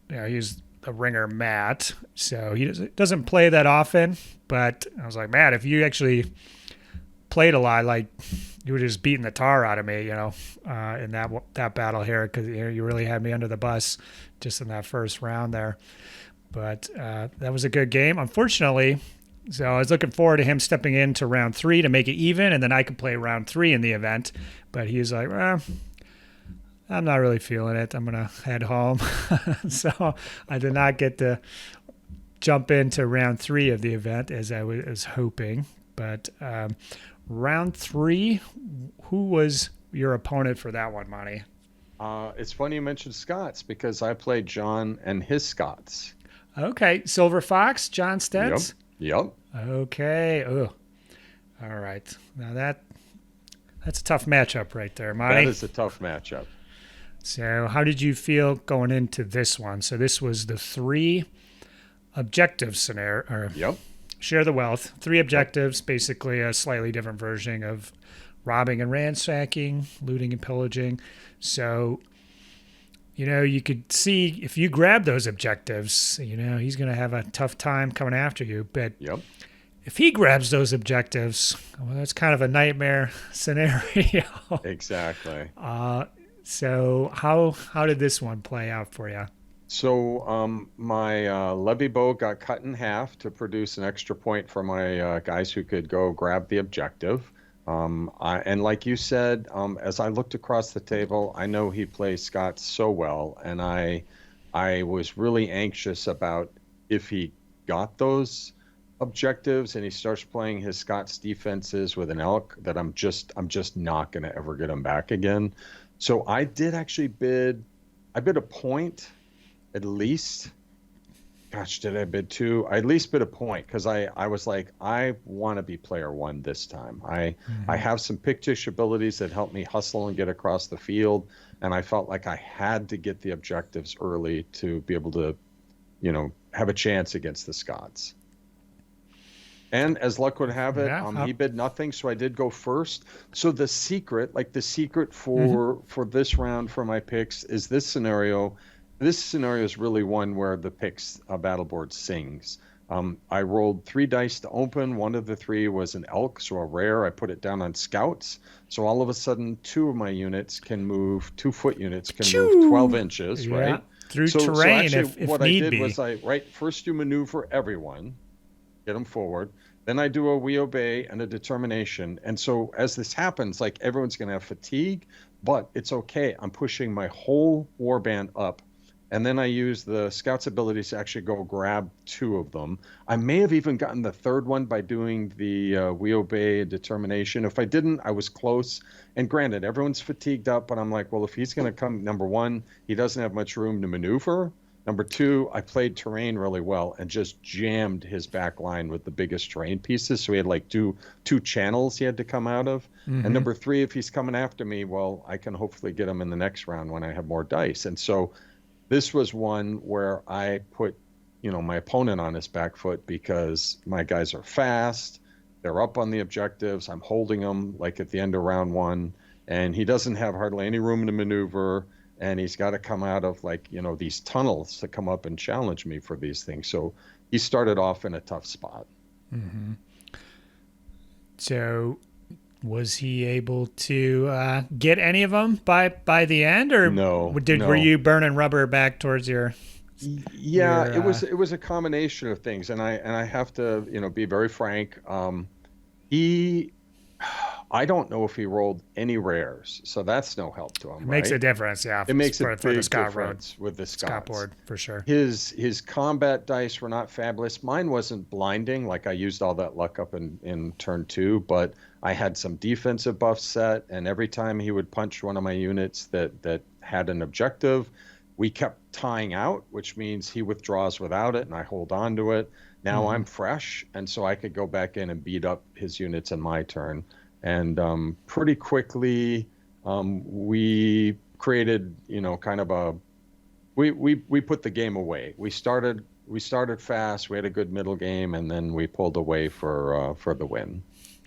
[SPEAKER 1] he was the ringer Matt, so he doesn't play that often. But I was like, Matt, if you actually played a lot, like you were just beating the tar out of me, in that battle here, because you really had me under the bus just in that first round there. But that was a good game. Unfortunately, so I was looking forward to him stepping into round 3 to make it even, and then I could play round 3 in the event. But he was like, I'm not really feeling it. I'm going to head home. So I did not get to jump into round 3 of the event as I was hoping. But round 3, who was your opponent for that one, Monty?
[SPEAKER 2] It's funny you mentioned Scots because I played John and his Scots.
[SPEAKER 1] Okay, Silver Fox, John
[SPEAKER 2] Yep.
[SPEAKER 1] Stentz.
[SPEAKER 2] Yep.
[SPEAKER 1] Okay. Oh, all right. Now that's a tough matchup right there, Monty.
[SPEAKER 2] That is a tough matchup.
[SPEAKER 1] So, how did you feel going into this one? So, this was the 3 objective scenario, or
[SPEAKER 2] Yep.
[SPEAKER 1] share the wealth. 3 objectives, basically a slightly different version of robbing and ransacking, looting and pillaging. So, you could see if you grab those objectives, he's going to have a tough time coming after you. But
[SPEAKER 2] Yep.
[SPEAKER 1] if he grabs those objectives, well, that's kind of a nightmare scenario.
[SPEAKER 2] Exactly.
[SPEAKER 1] So how did this one play out for you?
[SPEAKER 2] So my levy bow got cut in half to produce an extra point for my guys who could go grab the objective. And like you said, as I looked across the table, I know he plays Scots so well, and I was really anxious about if he got those objectives and he starts playing his Scots defenses with an elk, that I'm just not going to ever get him back again. So I did actually bid a point at least. Gosh, did I bid 2? I at least bid a point because I was like, I want to be player 1 this time. I have some pictish abilities that help me hustle and get across the field, and I felt like I had to get the objectives early to be able to, have a chance against the Scots. And as luck would have it, he bid nothing, so I did go first. So the secret for this round for my picks is this scenario. This scenario is really one where the picks battle board sings. I rolled 3 dice to open. One of the 3 was an elk, so a rare. I put it down on scouts. So all of a sudden, 2 of my units can move, 2-foot units can move 12 inches, right?
[SPEAKER 1] Through terrain,
[SPEAKER 2] so actually,
[SPEAKER 1] if
[SPEAKER 2] what
[SPEAKER 1] need
[SPEAKER 2] I did
[SPEAKER 1] be.
[SPEAKER 2] was first you maneuver everyone, get them forward. Then I do a we obey and a determination. And so as this happens, like everyone's going to have fatigue, but it's okay. I'm pushing my whole warband up. And then I use the scout's abilities to actually go grab 2 of them. I may have even gotten the 3rd one by doing the we obey determination. If I didn't, I was close. And granted, everyone's fatigued up, but I'm like, well, if he's going to come, number 1, he doesn't have much room to maneuver. Number 2, I played terrain really well and just jammed his back line with the biggest terrain pieces. So he had like two channels he had to come out of. And number 3, if he's coming after me, well, I can hopefully get him in the next round when I have more dice. And so this was one where I put, my opponent on his back foot because my guys are fast. They're up on the objectives. I'm holding them like at the end of round 1, and he doesn't have hardly any room to maneuver. And he's got to come out of these tunnels to come up and challenge me for these things. So he started off in a tough spot.
[SPEAKER 1] Mm-hmm. So was he able to get any of them by the end, or
[SPEAKER 2] no?
[SPEAKER 1] Were you burning rubber back towards your?
[SPEAKER 2] Yeah, it was a combination of things, and I have to be very frank. I don't know if he rolled any rares, so that's no help to him.
[SPEAKER 1] It makes a difference, yeah.
[SPEAKER 2] It makes a big
[SPEAKER 1] the Scott
[SPEAKER 2] difference with the
[SPEAKER 1] Scott board for sure.
[SPEAKER 2] His combat dice were not fabulous. Mine wasn't blinding, like I used all that luck up in turn 2, but I had some defensive buffs set, and every time he would punch one of my units that had an objective, we kept tying out, which means he withdraws without it, and I hold on to it. Now I'm fresh, and so I could go back in and beat up his units in my turn. And pretty quickly, we created, kind of we put the game away. We started fast. We had a good middle game, and then we pulled away for the win.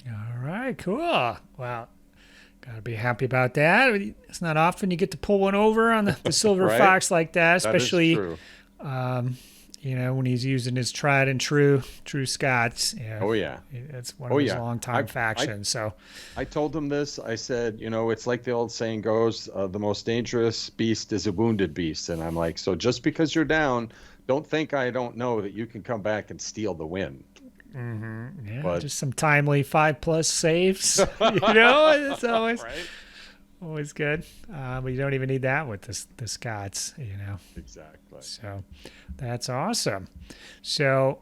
[SPEAKER 1] All right, cool. Well, gotta be happy about that. It's not often you get to pull one over on the Silver
[SPEAKER 2] Right?
[SPEAKER 1] Fox like that, especially
[SPEAKER 2] that is true.
[SPEAKER 1] When he's using his tried and true Scots.
[SPEAKER 2] Oh yeah,
[SPEAKER 1] it's one of his longtime factions. So
[SPEAKER 2] I told him this. I said, it's like the old saying goes, the most dangerous beast is a wounded beast. And I'm like, so just because you're down, don't think I don't know that you can come back and steal the win.
[SPEAKER 1] Mm-hmm. Yeah, but just some timely 5+ saves. It's always
[SPEAKER 2] right?
[SPEAKER 1] Always good. But you don't even need that with the Scots.
[SPEAKER 2] Exactly.
[SPEAKER 1] So that's awesome. So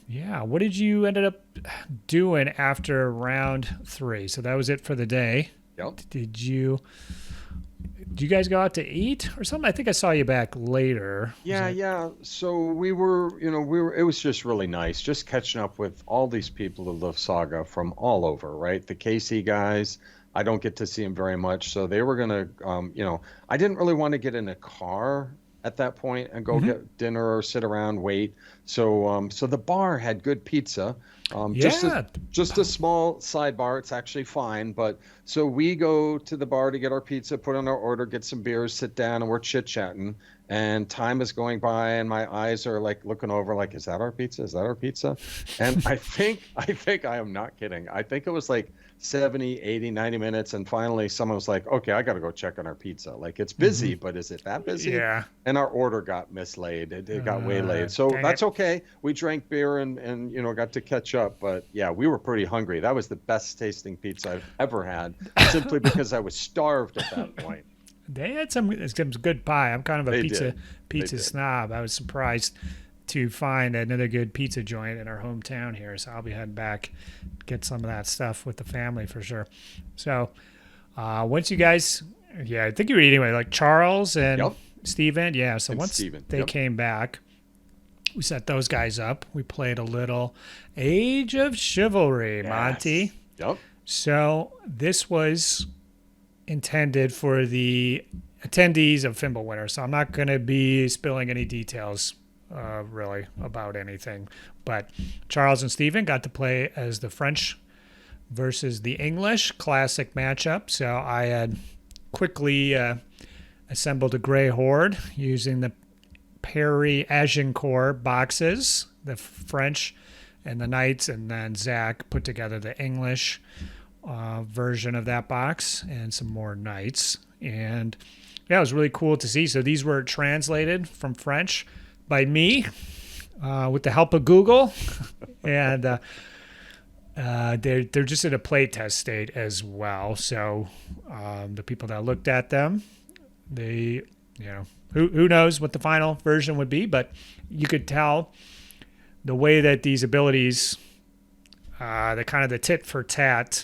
[SPEAKER 1] yeah, what did you ended up doing after round 3? So that was it for the day.
[SPEAKER 2] Yep.
[SPEAKER 1] Did you did you guys go out to eat or something? I think I saw you back later.
[SPEAKER 2] Yeah. So it was just really nice, just catching up with all these people who love Saga from all over, right? The KC guys, I don't get to see them very much, so they were gonna, I didn't really want to get in a car at that point and go get dinner or sit around, wait. So the bar had good pizza.
[SPEAKER 1] Yeah.
[SPEAKER 2] Just a small sidebar. It's actually fine, but so we go to the bar to get our pizza, put on our order, get some beers, sit down, and we're chit-chatting. And time is going by, and my eyes are like looking over, like, is that our pizza? Is that our pizza? And I think I am not kidding. I think it was like 70, 80, 90 minutes, and finally someone was like, okay, I got to go check on our pizza. Like, it's busy, but is it that busy?
[SPEAKER 1] Yeah.
[SPEAKER 2] And our order got mislaid. It got waylaid. So that's okay. We drank beer and got to catch up. But yeah, we were pretty hungry. That was the best tasting pizza I've ever had, simply because I was starved at that point.
[SPEAKER 1] They had some good pie. I'm kind of a
[SPEAKER 2] They
[SPEAKER 1] pizza
[SPEAKER 2] did.
[SPEAKER 1] snob. I was surprised to find another good pizza joint in our hometown here, so I'll be heading back, get some of that stuff with the family for sure. So once you guys, I think you were eating like Charles and Steven. Yeah, so once they came back, we set those guys up. We played a little Age of Chivalry, Monty.
[SPEAKER 2] Yep.
[SPEAKER 1] So this was intended for the attendees of Fimbulwinter, so I'm not going to be spilling any details really about anything. But Charles and Steven got to play as the French versus the English, classic matchup. So I had quickly assembled a gray horde using the Perry Agincourt boxes, the French and the Knights, and then Zach put together the English version of that box and some more Knights. And yeah, it was really cool to see. So these were translated from French by me with the help of Google. And they're just in a playtest state as well. So the people that looked at them, they, who knows what the final version would be, but you could tell the way that these abilities, the kind of the tit for tat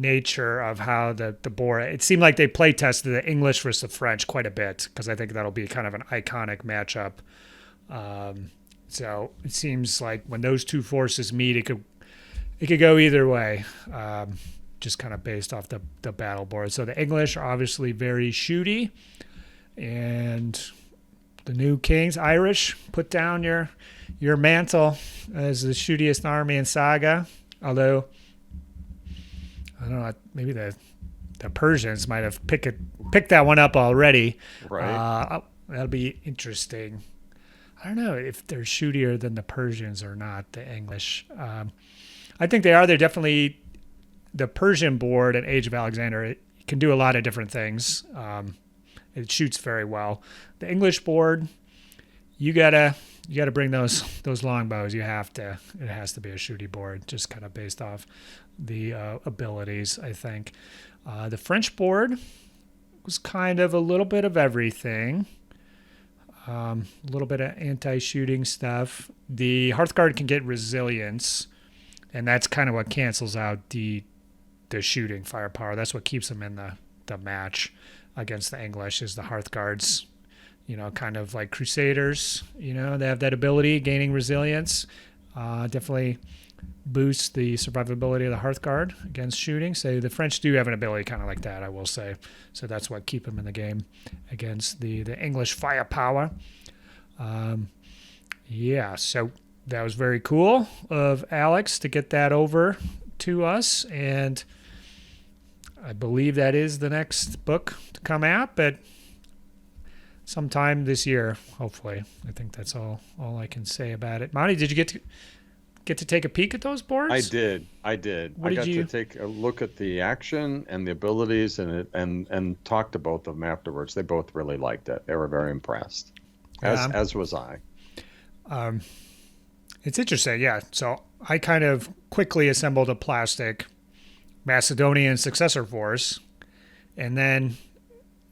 [SPEAKER 1] nature of how the board, it seemed like they play tested the English versus the French quite a bit, because I think that'll be kind of an iconic matchup. So it seems like when those two forces meet, it could go either way, just kind of based off the battle board. So the English are obviously very shooty, and the new kings, Irish, put down your mantle as the shootiest army in Saga. Although, I don't know, maybe the Persians might have picked that one up already.
[SPEAKER 2] Right.
[SPEAKER 1] That'll be interesting. I don't know if they're shootier than the Persians or not, the English. I think they are. They're definitely, the Persian board at Age of Alexander, it can do a lot of different things. It shoots very well. The English board, you gotta bring those longbows. You have to. It has to be a shooty board, just kind of based off the abilities, I think. The French board was kind of a little bit of everything. A little bit of anti-shooting stuff. The Hearthguard can get resilience, and that's kind of what cancels out the shooting firepower. That's what keeps them in the match against the English, is the Hearthguards. Kind of like Crusaders, they have that ability, gaining resilience. Definitely boosts the survivability of the Hearthguard against shooting. So the French do have an ability kind of like that, I will say. So that's what keep them in the game against the English firepower. So that was very cool of Alex to get that over to us. And I believe that is the next book to come out, but sometime this year, hopefully. I think that's all I can say about it. Monty, did you get to take a peek at those boards?
[SPEAKER 2] I did. I got to take a look at the action and the abilities and talk to both of them afterwards. They both really liked it. They were very impressed, as was I.
[SPEAKER 1] It's interesting, yeah. So I kind of quickly assembled a plastic Macedonian successor force, and then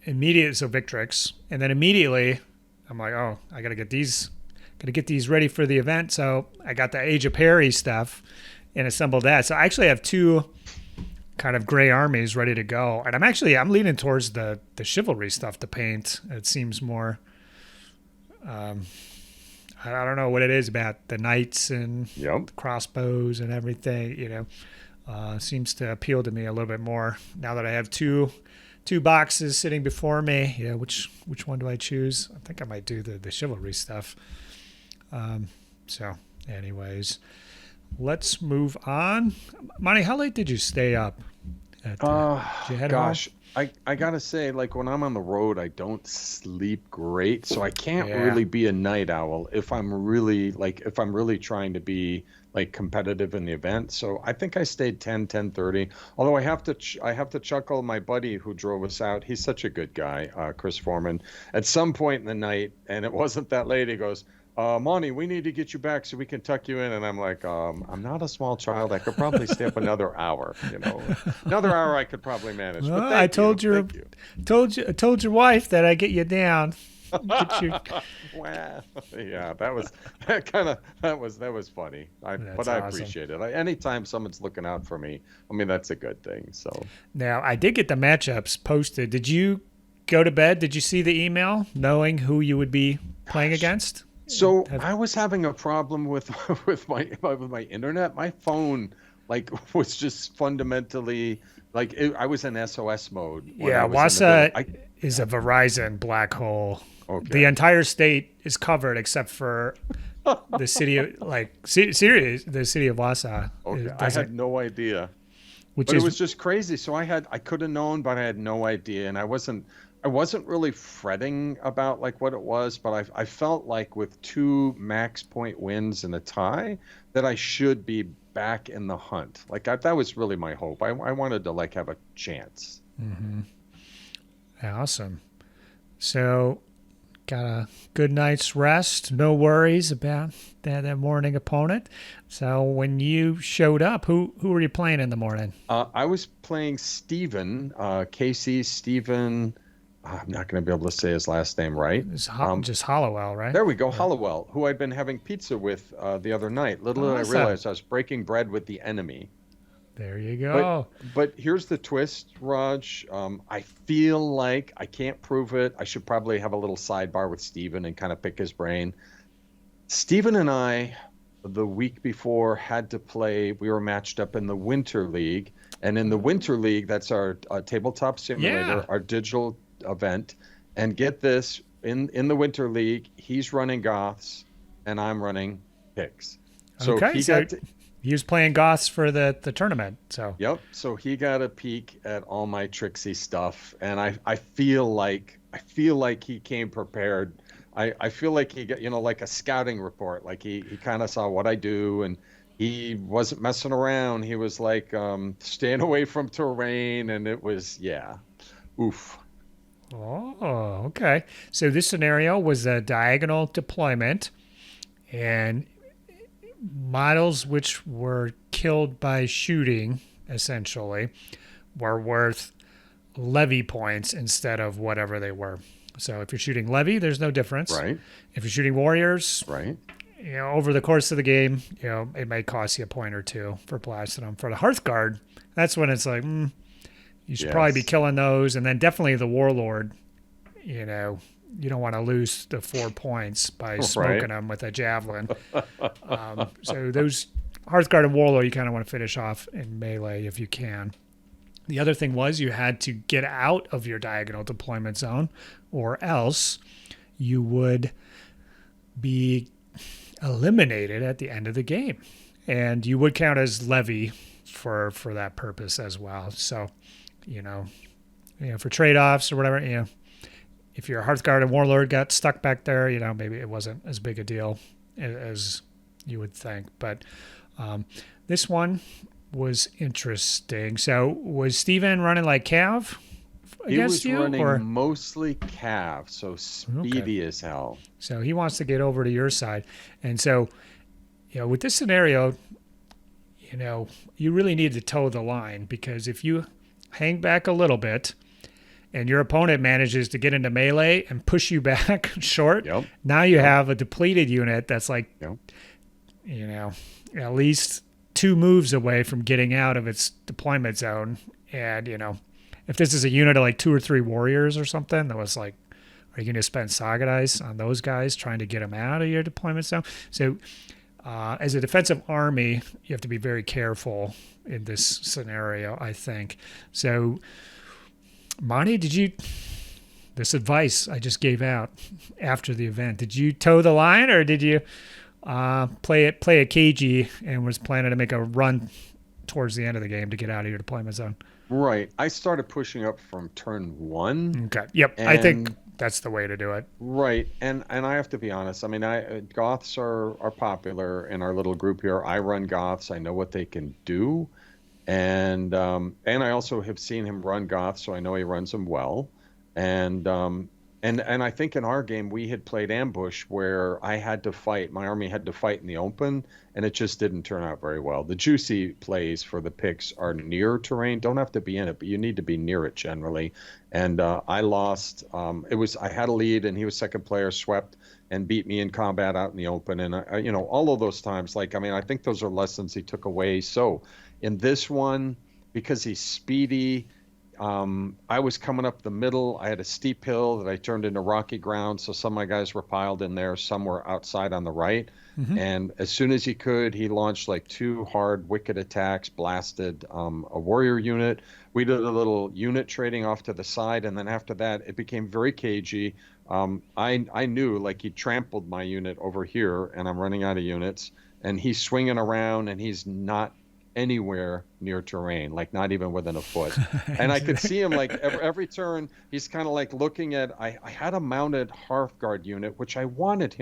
[SPEAKER 1] Victrix, and then immediately I'm like, oh, I gotta get these ready for the event. So I got the Age of Perry stuff and assembled that. So I actually have two kind of gray armies ready to go. And I'm leaning towards the chivalry stuff to paint. It seems more, I don't know what it is about the knights and the crossbows and everything, seems to appeal to me a little bit more now that I have two boxes sitting before me. Which one do I choose? I think I might do the chivalry stuff. So anyways, let's move on. Monty, how late did you stay up?
[SPEAKER 2] Gosh, I gotta say, like when I'm on the road, I don't sleep great, so I can't really be a night owl if I'm really trying to be like competitive in the event. So I think I stayed 10:30. Although I have to chuckle my buddy who drove us out. He's such a good guy, Chris Foreman. At some point in the night, and it wasn't that late, he goes, Monty, we need to get you back so we can tuck you in. And I'm like, I'm not a small child. I could probably stay up another hour. Another hour I could probably manage.
[SPEAKER 1] Well,
[SPEAKER 2] but
[SPEAKER 1] I told your wife that I get you down.
[SPEAKER 2] Wow. Yeah, that was funny. But I appreciate it. Anytime someone's looking out for me, I mean, that's a good thing. So
[SPEAKER 1] now I did get the matchups posted. Did you go to bed? Did you see the email knowing who you would be playing against?
[SPEAKER 2] So I was having a problem with my internet. My phone was just fundamentally I was in SOS mode.
[SPEAKER 1] Yeah, Wasa is a Verizon black hole. Okay. The entire state is covered except for the city of the city of Wasa.
[SPEAKER 2] Okay, I had no idea. It was just crazy. So I could have known, but I had no idea, and I wasn't really fretting about what it was, but I felt like with 2 max point wins and a tie that I should be back in the hunt. That was really my hope. I wanted to have a chance.
[SPEAKER 1] Mm-hmm. Awesome. So got a good night's rest. No worries about that morning opponent. So when you showed up, who were you playing in the morning?
[SPEAKER 2] I was playing Steven, Casey Steven. I'm not going to be able to say his last name right.
[SPEAKER 1] It's just Hollowell, right?
[SPEAKER 2] There we go, Hollowell, who I'd been having pizza with the other night. Little did I realize I was breaking bread with the enemy.
[SPEAKER 1] There you go.
[SPEAKER 2] But here's the twist, Rodge. I feel like I can't prove it. I should probably have a little sidebar with Steven and kind of pick his brain. Steven and I, the week before, had to play. We were matched up in the Winter League. And in the Winter League, that's our tabletop simulator, our digital event. And get this, in the Winter League, he's running Goths and I'm running Picts. So
[SPEAKER 1] he was playing Goths for the tournament. So
[SPEAKER 2] so he got a peek at all my tricksy stuff, and I feel like he came prepared. I feel like he got like a scouting report. Like he kind of saw what I do, and he wasn't messing around. He was staying away from terrain, and it was oof.
[SPEAKER 1] Oh, okay. So this scenario was a diagonal deployment, and models which were killed by shooting, essentially, were worth levy points instead of whatever they were. So if you're shooting levy, there's no difference.
[SPEAKER 2] Right.
[SPEAKER 1] If you're shooting warriors,
[SPEAKER 2] right,
[SPEAKER 1] over the course of the game, it may cost you a point or two for blasting them. For the Hearthguard, that's when it's you should probably be killing those, and then definitely the Warlord. You don't want to lose the 4 points by smoking them with a javelin. So those Hearthguard and Warlord, you kind of want to finish off in melee if you can. The other thing was you had to get out of your diagonal deployment zone, or else you would be eliminated at the end of the game. And you would count as levy for that purpose as well. So, for trade-offs or whatever, if your Hearthguard and Warlord got stuck back there, maybe it wasn't as big a deal as you would think. But this one was interesting. So was Steven running like Cav against you?
[SPEAKER 2] He was running mostly Cav, so speedy as hell.
[SPEAKER 1] So he wants to get over to your side. And so, with this scenario, you really need to toe the line, because if you hang back a little bit and your opponent manages to get into melee and push you back short, now you have a depleted unit that's at least 2 moves away from getting out of its deployment zone. And, if this is a unit of like 2 or 3 warriors or something, that was like, are you going to spend Saga dice on those guys trying to get them out of your deployment zone? So as a defensive army, you have to be very careful in this scenario, I think. So, Monty, this advice I just gave out after the event, did you toe the line, or did you play a cagey and was planning to make a run towards the end of the game to get out of your deployment zone?
[SPEAKER 2] Right. I started pushing up from turn 1.
[SPEAKER 1] Okay. Yep. I think that's the way to do it.
[SPEAKER 2] Right. And I have to be honest. I mean, Goths are popular in our little group here. I run Goths. I know what they can do. And I also have seen him run Goths, so I know he runs them well. And I think in our game we had played ambush where I had to fight. My army had to fight in the open, and it just didn't turn out very well. The juicy plays for the picks are near terrain. Don't have to be in it, but you need to be near it generally. And I lost. I had a lead, and he was second player, swept and beat me in combat out in the open. And all of those times, I think those are lessons he took away. So in this one, because he's speedy. I was coming up the middle. I had a steep hill that I turned into rocky ground. So some of my guys were piled in there. Some were outside on the right. Mm-hmm. And as soon as he could, he launched like 2 hard wicked attacks, blasted a warrior unit. We did a little unit trading off to the side. And then after that, it became very cagey. I knew like he trampled my unit over here and I'm running out of units. And he's swinging around and he's not anywhere near terrain, like not even within a foot. And I could see him like every turn, he's kind of like looking at, I had a mounted Hearthguard unit, which I wanted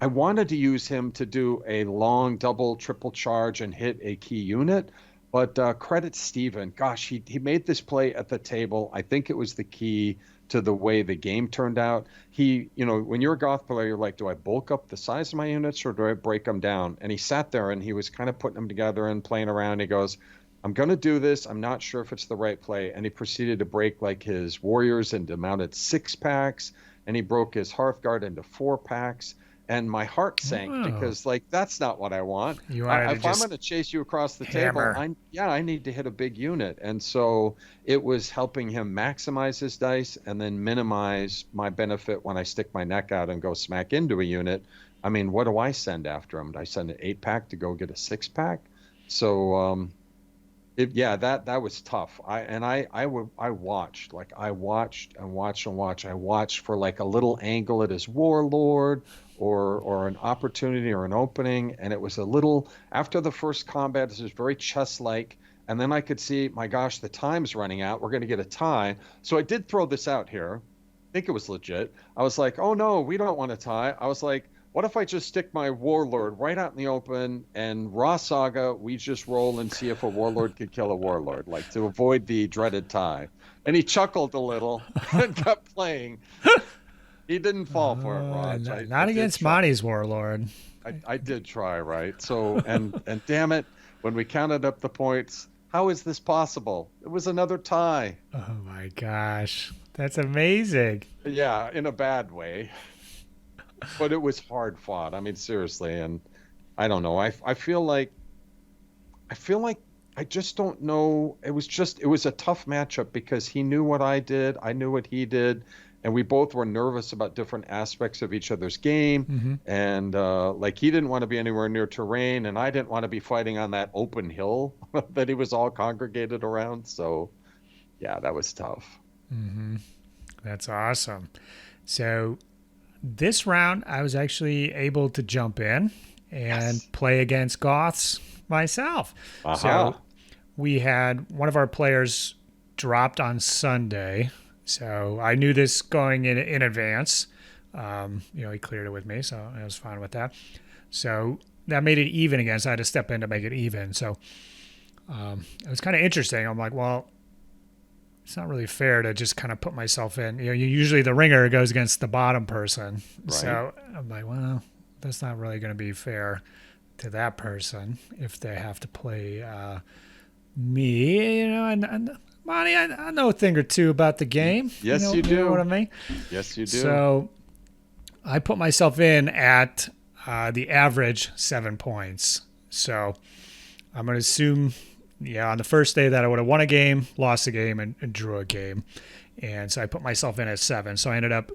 [SPEAKER 2] to use him to do a long double, triple charge and hit a key unit. But credit Steven. Gosh, he made this play at the table. I think it was the key to the way the game turned out. When you're a Goth player, you're like, do I bulk up the size of my units or do I break them down? And he sat there and he was kind of putting them together and playing around. He goes, I'm going to do this. I'm not sure if it's the right play. And he proceeded to break like his warriors into mounted 6-packs, and he broke his Hearthguard into 4-packs. And my heart sank because, like, that's not what I want. If I'm going to chase you across the table, I need to hit a big unit. And so it was helping him maximize his dice and then minimize my benefit when I stick my neck out and go smack into a unit. I mean, what do I send after him? Do I send an 8-pack to go get a 6-pack? So, that was tough. I watched. Like, I watched and watched and watched. I watched for like a little angle at his warlord or an opportunity or an opening, and it was a little after the first combat. This was very chess-like, and then I could see, my gosh, the time's running out. We're going to get a tie. So I did throw this out here. I think it was legit. I was like, oh no, we don't want a tie. I was like, what if I just stick my warlord right out in the open and raw saga, we just roll and see if a warlord could kill a warlord, like to avoid the dreaded tie. And he chuckled a little and kept playing. He didn't fall for it, Rodge.
[SPEAKER 1] Not against Monty's warlord.
[SPEAKER 2] I did try, right? So, and damn it, when we counted up the points, how is this possible? It was another tie.
[SPEAKER 1] Oh my gosh. That's amazing.
[SPEAKER 2] Yeah, in a bad way. But it was hard fought. I mean, seriously. And I don't know. I feel like I just don't know. It was a tough matchup because he knew what I did. I knew what he did. And we both were nervous about different aspects of each other's game. Mm-hmm. And like he didn't want to be anywhere near terrain, and I didn't want to be fighting on that open hill that he was all congregated around. So, yeah, that was tough.
[SPEAKER 1] Mm-hmm. That's awesome. So this round, I was actually able to jump in and play against Goths myself. Uh-huh. So we had one of our players dropped on Sunday. So I knew this going in advance. He cleared it with me, so I was fine with that. So that made it even again, so I had to step in to make it even. So it was kind of interesting. I'm like, well, it's not really fair to just kind of put myself in. Usually the ringer goes against the bottom person. Right. So I'm like, well, that's not really going to be fair to that person if they have to play me. And Monty, I know a thing or two about the game.
[SPEAKER 2] Yes, you do.
[SPEAKER 1] You know what I mean?
[SPEAKER 2] Yes, you do.
[SPEAKER 1] So I put myself in at the average 7 points. So I'm going to assume, on the first day that I would have won a game, lost a game, and drew a game. And so I put myself in at 7. So I ended up,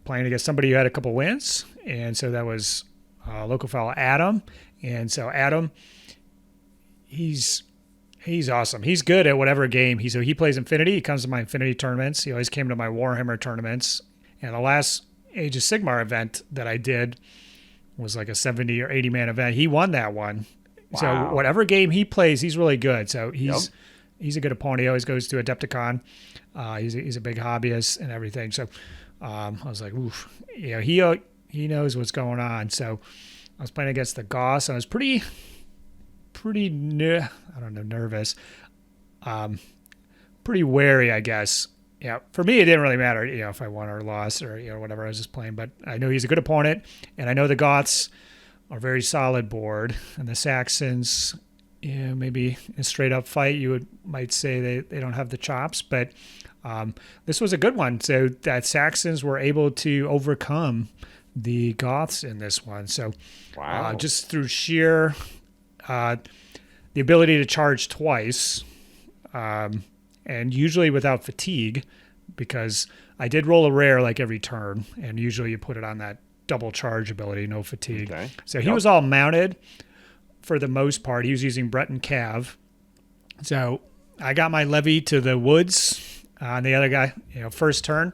[SPEAKER 1] playing against somebody who had a couple wins. And so that was local fellow Adam. And so Adam, he's awesome. He's good at whatever game. He plays Infinity. He comes to my Infinity tournaments. He always came to my Warhammer tournaments. And the last Age of Sigmar event that I did was like a 70 or 80 man event. He won that one. Wow. So whatever game he plays, he's really good. So he's a good opponent. He always goes to Adepticon. He's a big hobbyist and everything. So I was like, oof, he knows what's going on. So I was playing against the Goss. I was pretty nervous, pretty wary, I guess. Yeah, for me, it didn't really matter, if I won or lost or, whatever I was just playing. But I know he's a good opponent, and I know the Goths are a very solid board. And the Saxons, maybe in a straight-up fight, you might say they don't have the chops. But this was a good one. So that Saxons were able to overcome the Goths in this one. So just through sheer the ability to charge twice, and usually without fatigue, because I did roll a rare like every turn, and usually you put it on that double charge ability, no fatigue. Okay. So he was all mounted for the most part. He was using Breton Cav. So I got my levy to the woods on the other guy, first turn,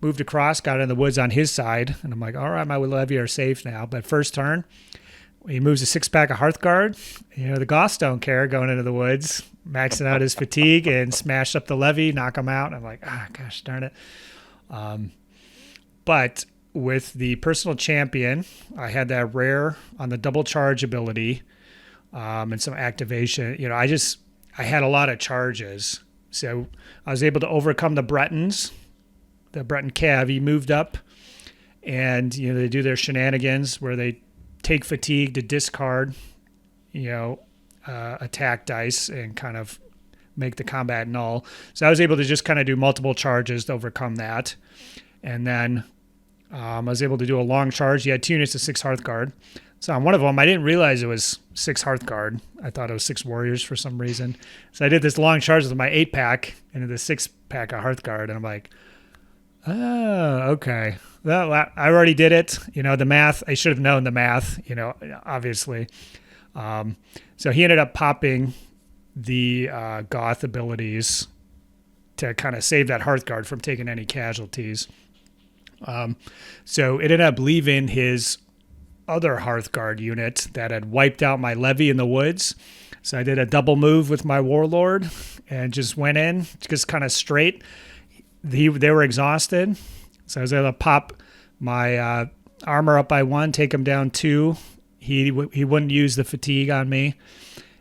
[SPEAKER 1] moved across, got in the woods on his side, and I'm like, all right, my levy are safe now. But first turn, he moves a 6-pack of Hearthguard. The Goths don't care going into the woods, maxing out his fatigue and smash up the levy, knock him out. I'm like, gosh darn it. But with the personal champion, I had that rare on the double charge ability, and some activation. I had a lot of charges. So I was able to overcome the Bretons, the Breton Cav. He moved up, and, they do their shenanigans where they take fatigue to discard, attack dice and kind of make the combat null. So I was able to just kind of do multiple charges to overcome that. And then I was able to do a long charge. He had 2 units of 6 Hearthguard. So on one of them, I didn't realize it was 6 Hearthguard. I thought it was 6 Warriors for some reason. So I did this long charge with my 8-pack into the 6-pack of Hearthguard. And I'm like, oh, okay. Well, I already did it. The math, I should have known the math, obviously. So he ended up popping the Goth abilities to kind of save that Hearthguard from taking any casualties. So it ended up leaving his other Hearthguard unit that had wiped out my levy in the woods. So I did a double move with my Warlord and just went in, just kind of straight. They were exhausted. So I was able to pop my armor up by 1, take him down 2. He wouldn't use the fatigue on me.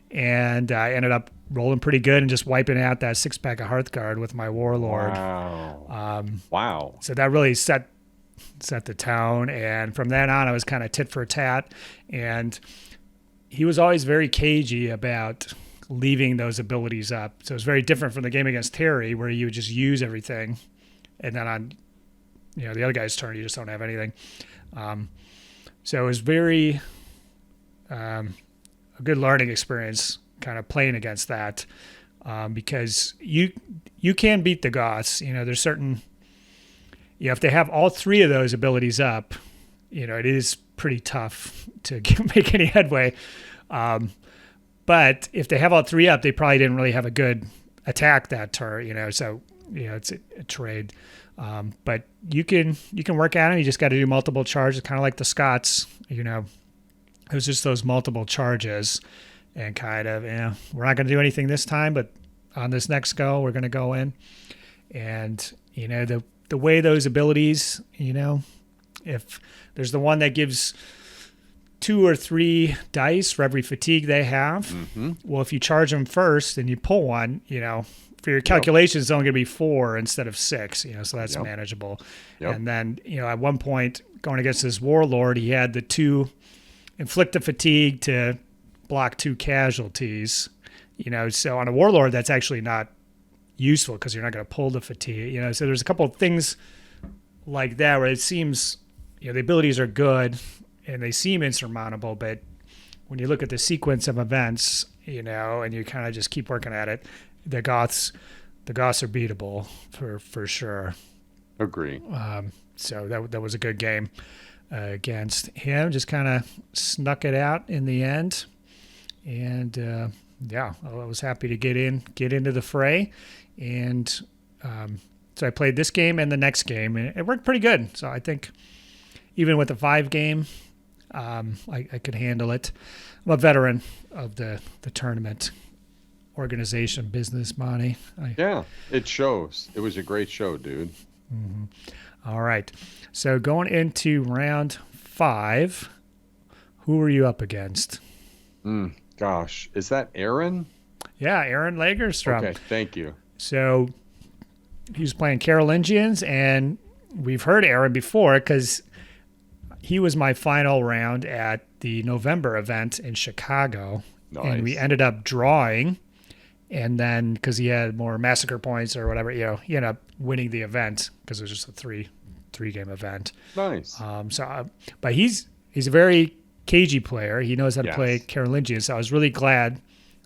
[SPEAKER 1] And I ended up rolling pretty good and just wiping out that 6-pack of Hearthguard with my Warlord.
[SPEAKER 2] Wow. Wow.
[SPEAKER 1] So that really set the tone. And from then on, I was kind of tit for tat. And he was always very cagey about leaving those abilities up. So it was very different from the game against Terry, where you would just use everything. And then on the other guy's turn, you just don't have anything. So it was very a good learning experience kind of playing against that, because you can beat the Goths. There's certain, if they have all 3 of those abilities up, it is pretty tough to make any headway. But if they have all 3 up, they probably didn't really have a good attack that turn, so it's a trade. But you can work at them. You just got to do multiple charges, kind of like the Scots. It was just those multiple charges, and kind of, we're not going to do anything this time, but on this next go, we're going to go in. And the way those abilities, if there's the one that gives 2 or 3 dice for every fatigue they have. Mm-hmm. Well, if you charge them first and you pull one, for your calculations, it's only going to be 4 instead of 6, so that's manageable. Yep. And then, at one point going against this Warlord, he had the 2 inflict the fatigue to block 2 casualties, so on a Warlord, that's actually not useful because you're not going to pull the fatigue, so there's a couple of things like that where it seems, the abilities are good and they seem insurmountable, but when you look at the sequence of events, and you kind of just keep working at it, the Goths are beatable for sure.
[SPEAKER 2] Agree.
[SPEAKER 1] So that was a good game against him. Just kind of snuck it out in the end, and I was happy to get into the fray, and so I played this game and the next game, and it worked pretty good. So I think even with the 5 game, I could handle it. I'm a veteran of the tournament organization business, Monty.
[SPEAKER 2] Yeah, it shows. It was a great show, dude.
[SPEAKER 1] Mm-hmm. All right. So going into round 5, who were you up against?
[SPEAKER 2] Gosh, is that Aaron?
[SPEAKER 1] Yeah, Aaron Lagerstrom.
[SPEAKER 2] Okay, thank you.
[SPEAKER 1] So he was playing Carolingians, and we've heard Aaron before because he was my final round at the November event in Chicago.
[SPEAKER 2] Nice.
[SPEAKER 1] And we ended up drawing, and then because he had more massacre points or whatever, he ended up winning the event because it was just a three game event.
[SPEAKER 2] Nice.
[SPEAKER 1] But he's a very cagey player. He knows how to play
[SPEAKER 2] Yes.
[SPEAKER 1] Carolingians. So I was really glad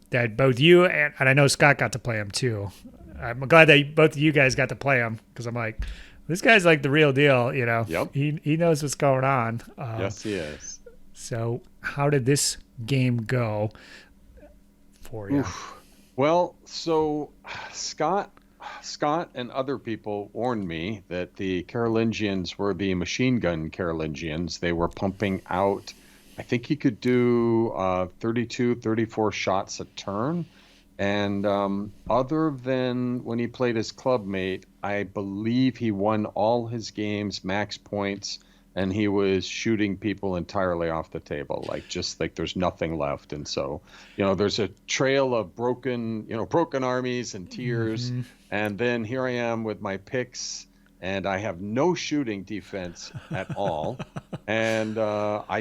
[SPEAKER 1] that both you and I know Scott got to play him too. I'm glad that both of you guys got to play him because I'm like, this guy's like the real deal,
[SPEAKER 2] Yep.
[SPEAKER 1] He knows what's going on.
[SPEAKER 2] Yes, he is.
[SPEAKER 1] So how did this game go for you?
[SPEAKER 2] Well, so Scott and other people warned me that the Carolingians were the machine gun Carolingians. They were pumping out, I think he could do 32, 34 shots a turn. And other than when he played his clubmate, I believe he won all his games, max points, and he was shooting people entirely off the table, like there's nothing left. And so, there's a trail of broken armies and tears. Mm-hmm. And then here I am with my picks, and I have no shooting defense at all. And I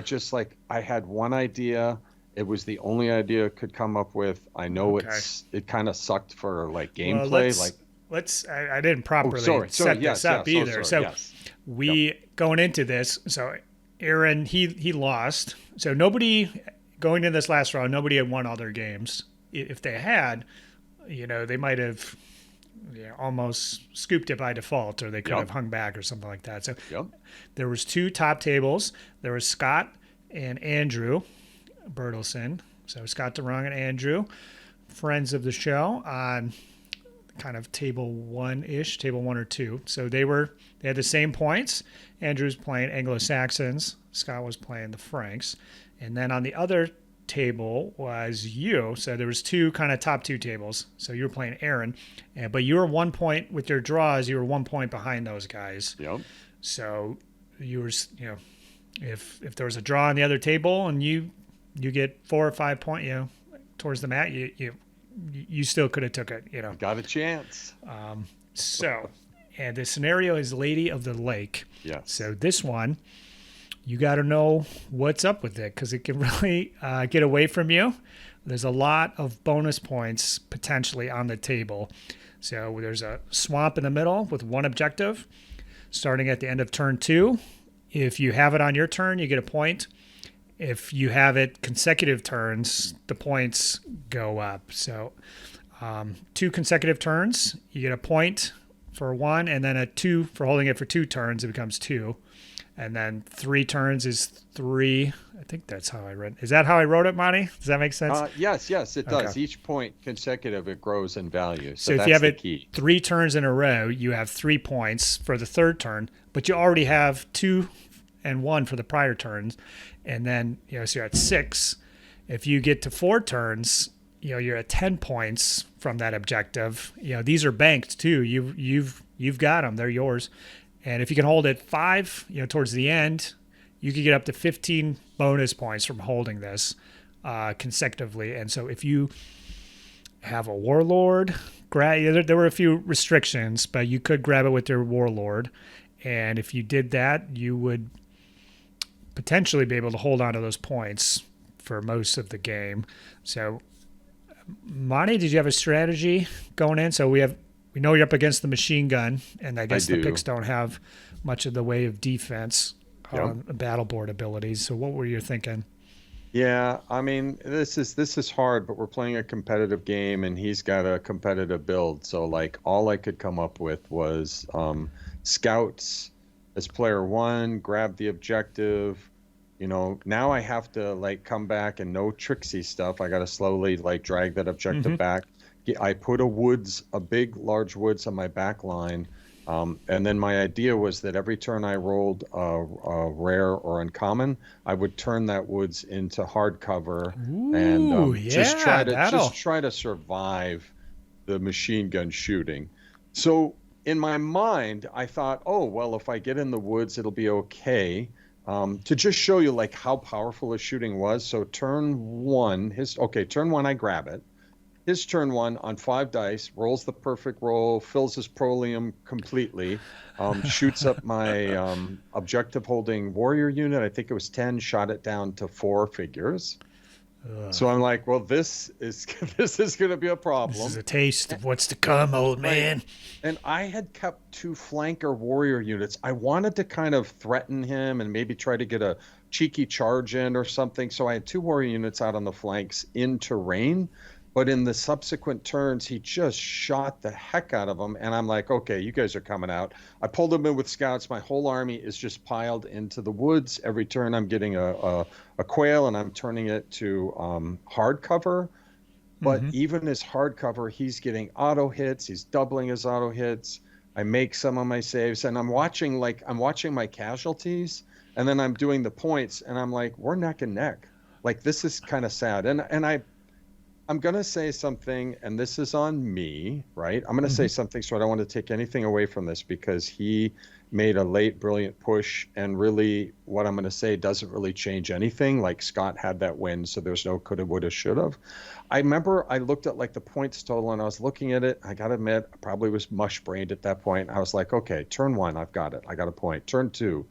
[SPEAKER 2] had one idea. It was the only idea I could come up with. I know it kind of sucked for gameplay.
[SPEAKER 1] I didn't properly set this up either. Going into this, so Aaron, he lost. So nobody going into this last round, nobody had won all their games. If they had, they might have almost scooped it by default, or they could have hung back or something like that. So there was 2 top tables. There was Scott and Andrew Bertelsen. So Scott DeRong and Andrew, friends of the show on kind of table 1-ish, table 1 or 2. So they had the same points. Andrew's playing Anglo-Saxons. Scott was playing the Franks. And then on the other table was you. So there was 2 kind of top 2 tables. So you were playing Aaron, but you were 1 point with your draws. You were 1 point behind those guys.
[SPEAKER 2] Yep.
[SPEAKER 1] So you were, if there was a draw on the other table and you get 4 or 5 points, towards the mat, you still could have took it,
[SPEAKER 2] Got a chance.
[SPEAKER 1] And the scenario is Lady of the Lake.
[SPEAKER 2] Yes.
[SPEAKER 1] So this one, you got to know what's up with it because it can really get away from you. There's a lot of bonus points potentially on the table. So there's a swamp in the middle with 1 objective starting at the end of turn 2. If you have it on your turn, you get a point. If you have it consecutive turns, the points go up. So 2 consecutive turns, you get a point for 1, and then a 2 for holding it for 2 turns, it becomes 2. And then 3 turns is 3. I think that's how I read. Is that how I wrote it, Monty? Does that make sense?
[SPEAKER 2] Yes, it does. Okay. Each point consecutive, it grows in value. So
[SPEAKER 1] if
[SPEAKER 2] that's
[SPEAKER 1] you have
[SPEAKER 2] the
[SPEAKER 1] it
[SPEAKER 2] key.
[SPEAKER 1] 3 turns in a row, you have 3 points for the 3rd turn, but you already have 2 and 1 for the prior turns. And then, so you're at 6. If you get to 4 turns, you're at 10 points from that objective. These are banked too. You've got them. They're yours. And if you can hold it 5, towards the end, you could get up to 15 bonus points from holding this consecutively. And so if you have a warlord, there were a few restrictions, but you could grab it with your warlord. And if you did that, you would potentially be able to hold on to those points for most of the game. So, Monty, did you have a strategy going in? So we know you're up against the machine gun, and I guess the picks don't have much of the way of defense on battle board abilities. So what were you thinking?
[SPEAKER 2] Yeah, I mean, this is hard, but we're playing a competitive game and he's got a competitive build. So like all I could come up with was scouts as player one, grab the objective. Now I have to like come back and no tricksy stuff. I got to slowly like drag that objective back. I put a big, large woods on my back line. And then my idea was that every turn I rolled a rare or uncommon, I would turn that woods into hardcover and
[SPEAKER 1] Ooh, yeah,
[SPEAKER 2] just
[SPEAKER 1] that'll.
[SPEAKER 2] try to survive the machine gun shooting. So in my mind, I thought, oh well, if I get in the woods, it'll be okay. To just show you like how powerful his shooting was. So turn one, I grab it. His turn one on 5 dice, rolls the perfect roll, fills his prolium completely, shoots up my objective holding warrior unit. I think it was 10, shot it down to 4 figures. So I'm like, well, this is this is going to be a problem.
[SPEAKER 1] This is a taste of what's to come, old man.
[SPEAKER 2] And I had kept 2 flanker warrior units. I wanted to kind of threaten him and maybe try to get a cheeky charge in or something. So I had 2 warrior units out on the flanks in terrain. But in the subsequent turns, he just shot the heck out of them. And I'm like, okay, you guys are coming out. I pulled them in with scouts. My whole army is just piled into the woods. Every turn I'm getting a quail and I'm turning it to hardcover. But even his hardcover, he's getting auto hits. He's doubling his auto hits. I make some of my saves and I'm watching my casualties and then I'm doing the points and I'm like, we're neck and neck. Like, this is kind of sad. And I'm going to say something, and this is on me, right? I'm going to say something, so I don't want to take anything away from this because he made a late, brilliant push, and really what I'm going to say doesn't really change anything. Like, Scott had that win, so there's no coulda, woulda, shoulda. I remember I looked at, like, the points total, and I was looking at it. I got to admit, I probably was mush-brained at that point. I was like, okay, turn one, I've got it. I got a point. Turn two,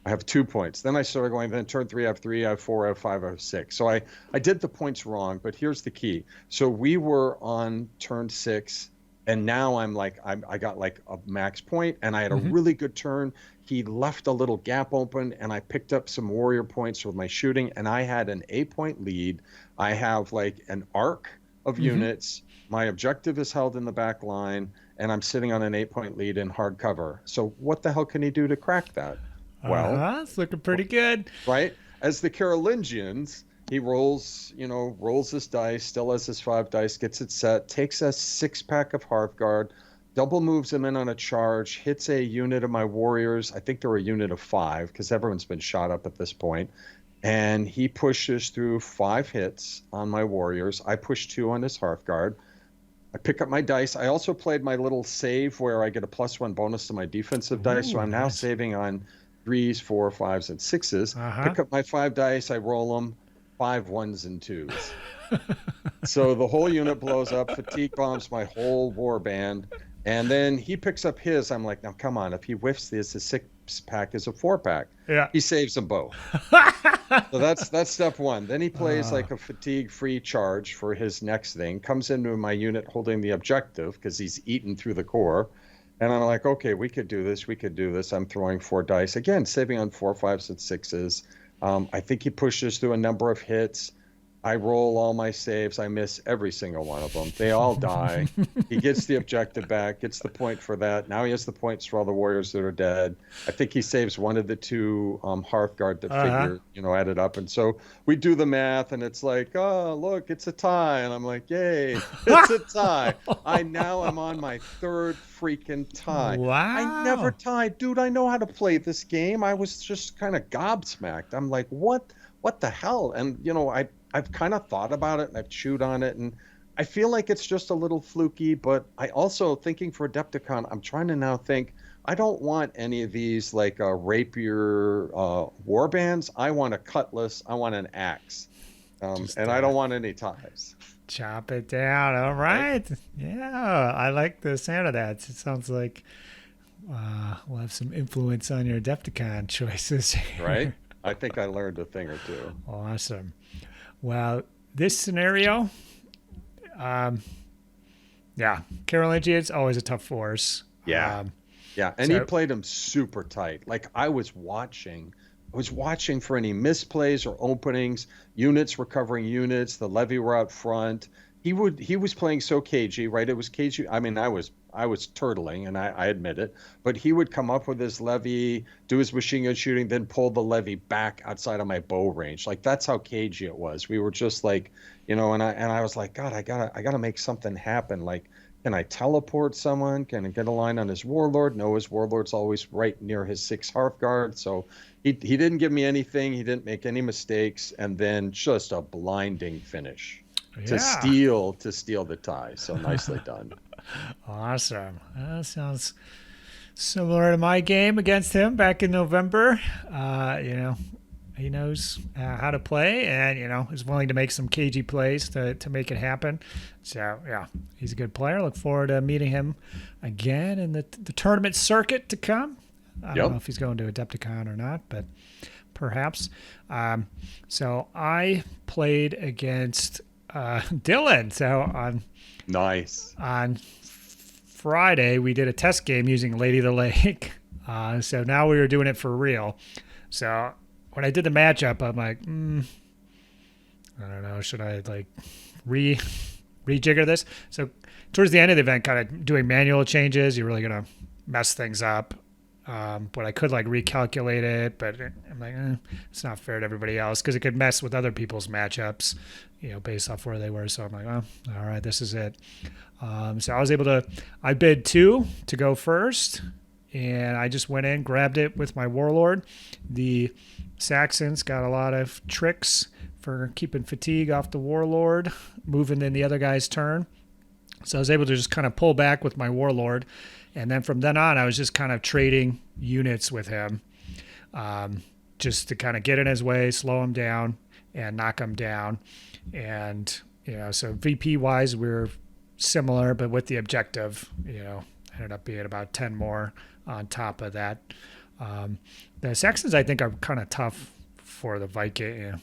[SPEAKER 2] I have 2 points. Then I started going, then turn three, I have 3, I have 4, I have 5, I have 6. So I did the points wrong, but here's the key. So we were on turn 6, and now I got like a max point, and I had a really good turn. He left a little gap open, and I picked up some warrior points with my shooting, and I had an 8-point lead. I have like an arc of units. My objective is held in the back line, and I'm sitting on an 8-point lead in hard cover. So what the hell can he do to crack that? Well,
[SPEAKER 1] It's looking pretty good.
[SPEAKER 2] right? As the Carolingians, he rolls his dice, still has his 5 dice, gets it set, takes a 6-pack of Hearthguard, double moves him in on a charge, hits a unit of my warriors. I think they're a unit of 5 because everyone's been shot up at this point. And he pushes through 5 hits on my warriors. I push 2 on his Hearthguard. I pick up my dice. I also played my little save where I get a +1 bonus to my defensive dice. So I'm now saving on 3s, 4, 5s, and 6s. Pick up my 5 dice. I roll them 5 1s and 2s. So the whole unit blows up. Fatigue bombs my whole war band. And then he picks up his. I'm like, now come on. If he whiffs this, a 6-pack is a 4-pack.
[SPEAKER 1] Yeah.
[SPEAKER 2] He saves them both. So that's step one. Then he plays like a fatigue-free charge for his next thing. Comes into my unit holding the objective because he's eaten through the core. And I'm like, okay, we could do this. We could do this. I'm throwing 4 dice. Again, saving on 4, 5s, and 6s. I think he pushes through a number of hits. I roll all my saves. I miss every single one of them. They all die. He gets the objective back, gets the point for that. Now he has the points for all the warriors that are dead. I think he saves one of the 2 Hearthguard that figure, added up. And so we do the math, and it's like, oh, look, it's a tie. And I'm like, yay, it's a tie. I now am on my 3rd freaking tie.
[SPEAKER 1] Wow.
[SPEAKER 2] I never tied. Dude, I know how to play this game. I was just kind of gobsmacked. I'm like, what the hell? And, I've kind of thought about it and I've chewed on it and I feel like it's just a little fluky, but I also thinking for Adepticon, I'm trying to now think, I don't want any of these like rapier war bands. I want a cutlass. I want an axe. And I don't want any ties.
[SPEAKER 1] Chop it down. All right. Yeah, I like the sound of that. It sounds like we'll have some influence on your Adepticon choices.
[SPEAKER 2] Right? I think I learned a thing or two.
[SPEAKER 1] Awesome. Well, this scenario, Carolingians always a tough force.
[SPEAKER 2] Yeah. And he played them super tight. Like I was watching, was watching for any misplays or openings. Units recovering units. The levy were out front. He was playing so cagey, right? It was cagey. I mean, I was turtling, and I admit it. But he would come up with his levy, do his machine gun shooting, then pull the levy back outside of my bow range. Like that's how cagey it was. We were just like, and I was like, God, I gotta make something happen. Like, can I teleport someone? Can I get a line on his warlord? No, his warlord's always right near his 6 Hearthguard. So he didn't give me anything. He didn't make any mistakes, and then just a blinding finish to
[SPEAKER 1] Yeah.
[SPEAKER 2] steal the tie. So nicely done.
[SPEAKER 1] Awesome. That sounds similar to my game against him back in November. He knows how to play, and is willing to make some cagey plays to make it happen. So yeah, he's a good player. Look forward to meeting him again in the tournament circuit to come. I don't know if he's going to Adepticon or not, but perhaps. So I played against Dylan. So on Friday we did a test game using Lady of the Lake. So now we were doing it for real. So when I did the matchup, I'm like, I don't know, should I like rejigger this? So towards the end of the event, kind of doing manual changes, you're really gonna mess things up. But I could like recalculate it, but I'm like, it's not fair to everybody else because it could mess with other people's matchups, based off where they were. So I'm like, oh, all right, this is it. So I was able I bid 2 to go first, and I just went in, grabbed it with my warlord. The Saxons got a lot of tricks for keeping fatigue off the warlord, moving in the other guy's turn. So I was able to just kind of pull back with my warlord. And then from then on, I was just kind of trading units with him, just to kind of get in his way, slow him down, and knock him down. And, so VP-wise, we were similar, but with the objective, ended up being about 10 more on top of that. The Saxons, I think, are kind of tough for the Viking.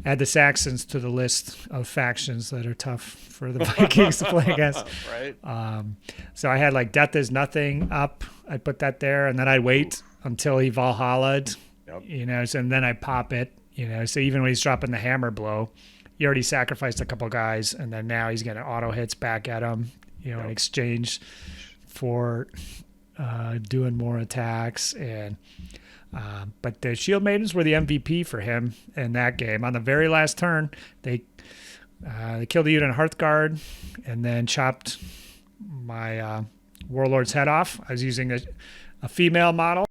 [SPEAKER 1] Add the Saxons to the list of factions that are tough for the Vikings to play against.
[SPEAKER 2] Right.
[SPEAKER 1] So I had like Death is Nothing up. I'd put that there, and then I'd wait until he Valhalla'd, so, and then I pop it, so even when he's dropping the hammer blow, he already sacrificed a couple guys, and then now he's getting auto hits back at him, in exchange for doing more attacks. And but the Shield Maidens were the MVP for him in that game. On the very last turn, they killed a unit in Hearthguard and then chopped my warlord's head off. I was using a female model.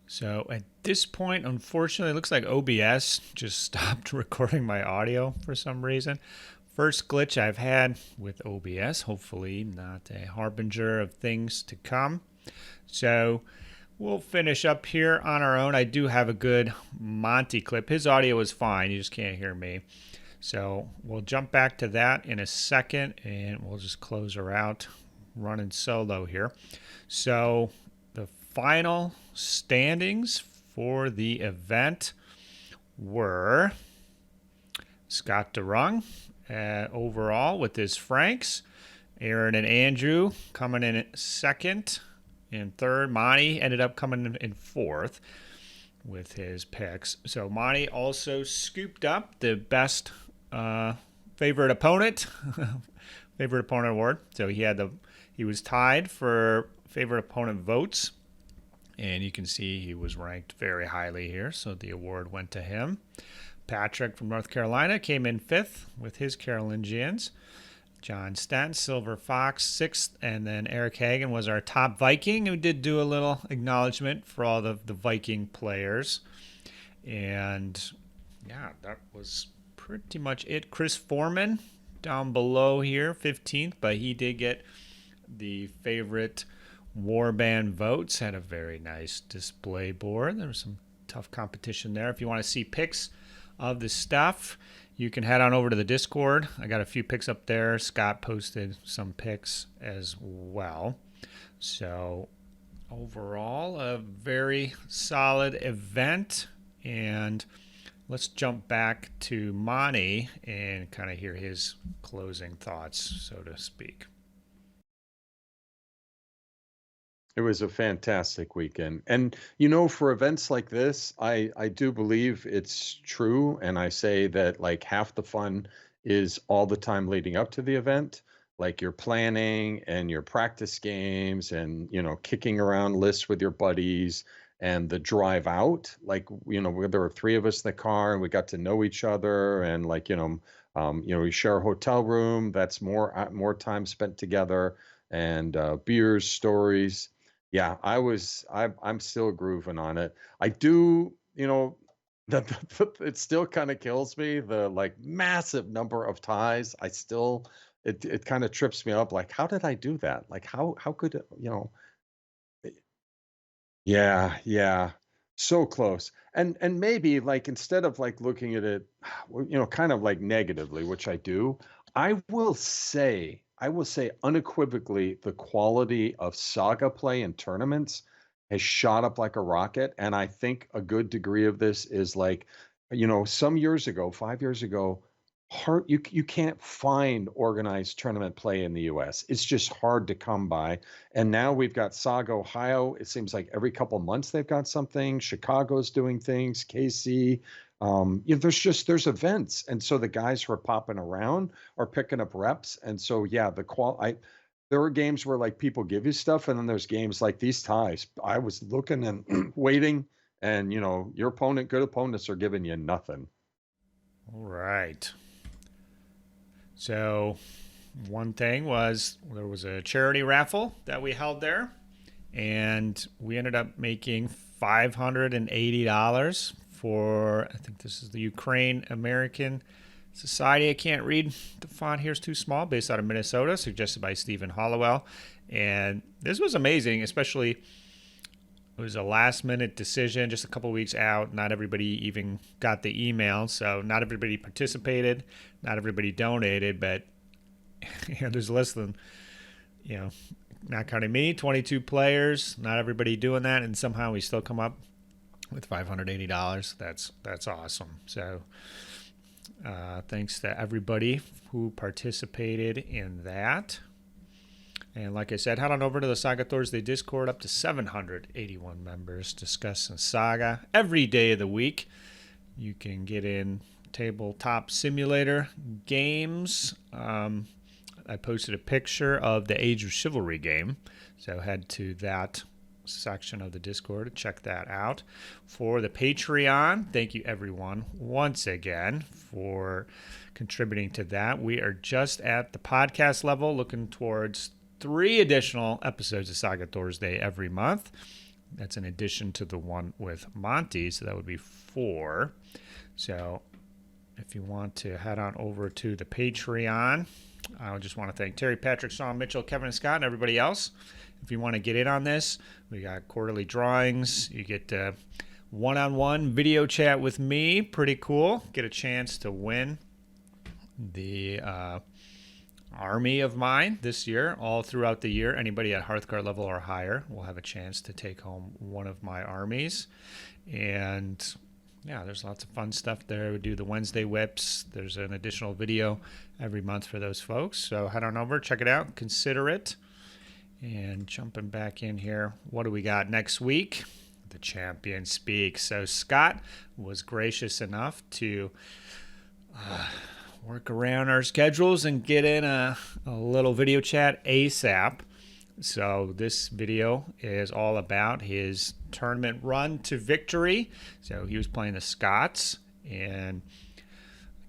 [SPEAKER 1] So at this point, unfortunately, it looks like OBS just stopped recording my audio for some reason. First glitch I've had with OBS, hopefully not a harbinger of things to come. So we'll finish up here on our own. I do have a good Monty clip. His audio is fine, you just can't hear me. So we'll jump back to that in a second, and we'll just close her out running solo here. So the final standings for the event were Scott DeRung overall with his Franks, Aaron and Andrew coming in second and third. Monty ended up coming in fourth with his picks. So Monty also scooped up the best favorite opponent award. So he was tied for favorite opponent votes, and you can see he was ranked very highly here, so the award went to him. Patrick from North Carolina came in fifth with his Carolingians. John Stent, Silver Fox, sixth, and then Eric Hagen was our top Viking, who did do a little acknowledgement for all the Viking players. And yeah, that was pretty much it. Chris Foreman down below here, 15th, but he did get the favorite warband votes. Had a very nice display board. There was some tough competition there. If you want to see pics of the stuff, you can head on over to the Discord. I got a few pics up there. Scott posted some pics as well. So overall, a very solid event. And let's jump back to Monty and kind of hear his closing thoughts, so to speak.
[SPEAKER 2] It was a fantastic weekend. And, for events like this, I do believe it's true. And I say that like half the fun is all the time leading up to the event, like your planning and your practice games and, kicking around lists with your buddies and the drive out. Like, where there were three of us in the car and we got to know each other and like, we share a hotel room. That's more time spent together and beers, stories. Yeah, I'm still grooving on it. I do, that it still kind of kills me, the like massive number of ties. It kind of trips me up. Like, how did I do that? Like, how could it, yeah, yeah. So close. And maybe like instead of like looking at it, kind of like negatively, which I do, I will say unequivocally the quality of Saga play in tournaments has shot up like a rocket. And I think a good degree of this is like, some years ago, 5 years ago, you can't find organized tournament play in the US. It's just hard to come by. And now we've got Saga Ohio. It seems like every couple months they've got something. Chicago's doing things. KC. There's events, and so the guys who are popping around are picking up reps. And so yeah, there are games where like people give you stuff, and then there's games like these ties. I was looking and waiting, and your good opponents are giving you nothing.
[SPEAKER 1] All right. So one thing was there was a charity raffle that we held there, and we ended up making $580 for, I think this is the Ukraine American Society. I can't read, the font here is too small, based out of Minnesota, suggested by Stephen Hollowell. And this was amazing, especially it was a last minute decision, just a couple weeks out. Not everybody even got the email, so not everybody participated, not everybody donated, but there's less than, not counting me, 22 players, not everybody doing that, and somehow we still come up with $580. That's awesome. So thanks to everybody who participated in that. And like I said, head on over to the Saga Thursday Discord, up to 781 members discussing Saga every day of the week. You can get in tabletop simulator games. I posted a picture of the Age of Chivalry game, so head to that section of the Discord to check that out. For the Patreon, thank you everyone once again for contributing to that. We are just at the podcast level, looking towards 3 additional episodes of Saga Thursday every month. That's in addition to the one with Monty, so that would be 4. So if you want to head on over to the Patreon, I just want to thank Terry, Patrick, Sean, Mitchell, Kevin, and Scott, and everybody else. If you want to get in on this, we got quarterly drawings. You get one-on-one video chat with me. Pretty cool. Get a chance to win the army of mine this year, all throughout the year. Anybody at Hearthguard level or higher will have a chance to take home one of my armies. And yeah, there's lots of fun stuff there. We do the Wednesday whips. There's an additional video every month for those folks. So head on over, check it out, consider it. And jumping back in here, what do we got next week? The champion speaks. So Scott was gracious enough to work around our schedules and get in a little video chat ASAP. So this video is all about his tournament run to victory. So he was playing the Scots, and I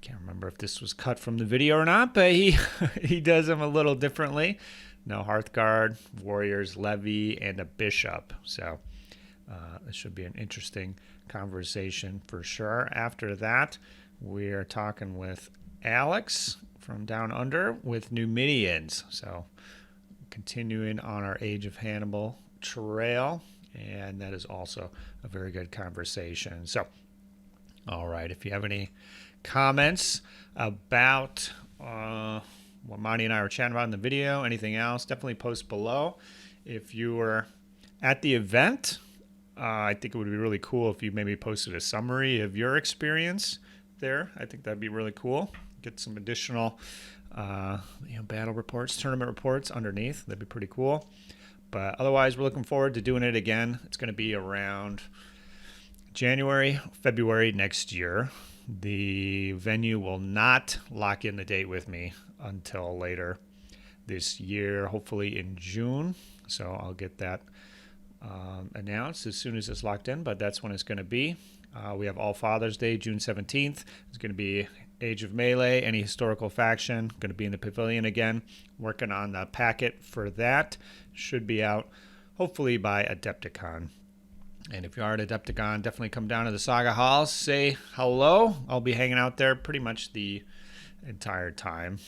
[SPEAKER 1] can't remember if this was cut from the video or not, but he does them a little differently. No Hearthguard, Warriors, Levy, and a Bishop. So this should be an interesting conversation for sure. After that, we are talking with Alex from Down Under with New Minions. So continuing on our Age of Hannibal trail, and that is also a very good conversation. So, all right, if you have any comments about what Monty and I were chatting about in the video, anything else, definitely post below. If you were at the event, I think it would be really cool if you maybe posted a summary of your experience there. I think that'd be really cool. Get some additional battle reports, tournament reports underneath. That'd be pretty cool. But otherwise, we're looking forward to doing it again. It's going to be around January, February next year. The venue will not lock in the date with me until later this year, hopefully in June. So I'll get that announced as soon as it's locked in, but that's when it's going to be. We have All Father's Day, June 17th. It's going to be Age of Melee, any historical faction. Going to be in the pavilion again. Working on the packet for that. Should be out hopefully by Adepticon. And if you are at Adepticon, definitely come down to the Saga Halls. Say hello. I'll be hanging out there pretty much the entire time.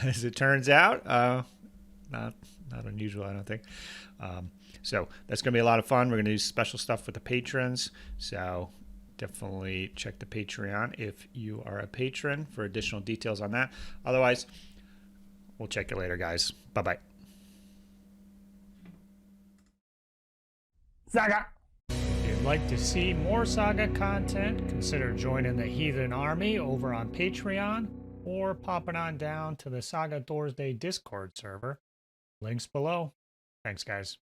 [SPEAKER 1] As it turns out, not unusual, I don't think. So that's going to be a lot of fun. We're going to do special stuff with the patrons. So definitely check the Patreon if you are a patron for additional details on that. Otherwise, we'll check you later, guys. Bye-bye.
[SPEAKER 3] Saga!
[SPEAKER 1] If you'd like to see more Saga content, consider joining the Heathen Army over on Patreon or popping on down to the Saga Thursday Discord server. Links below. Thanks, guys.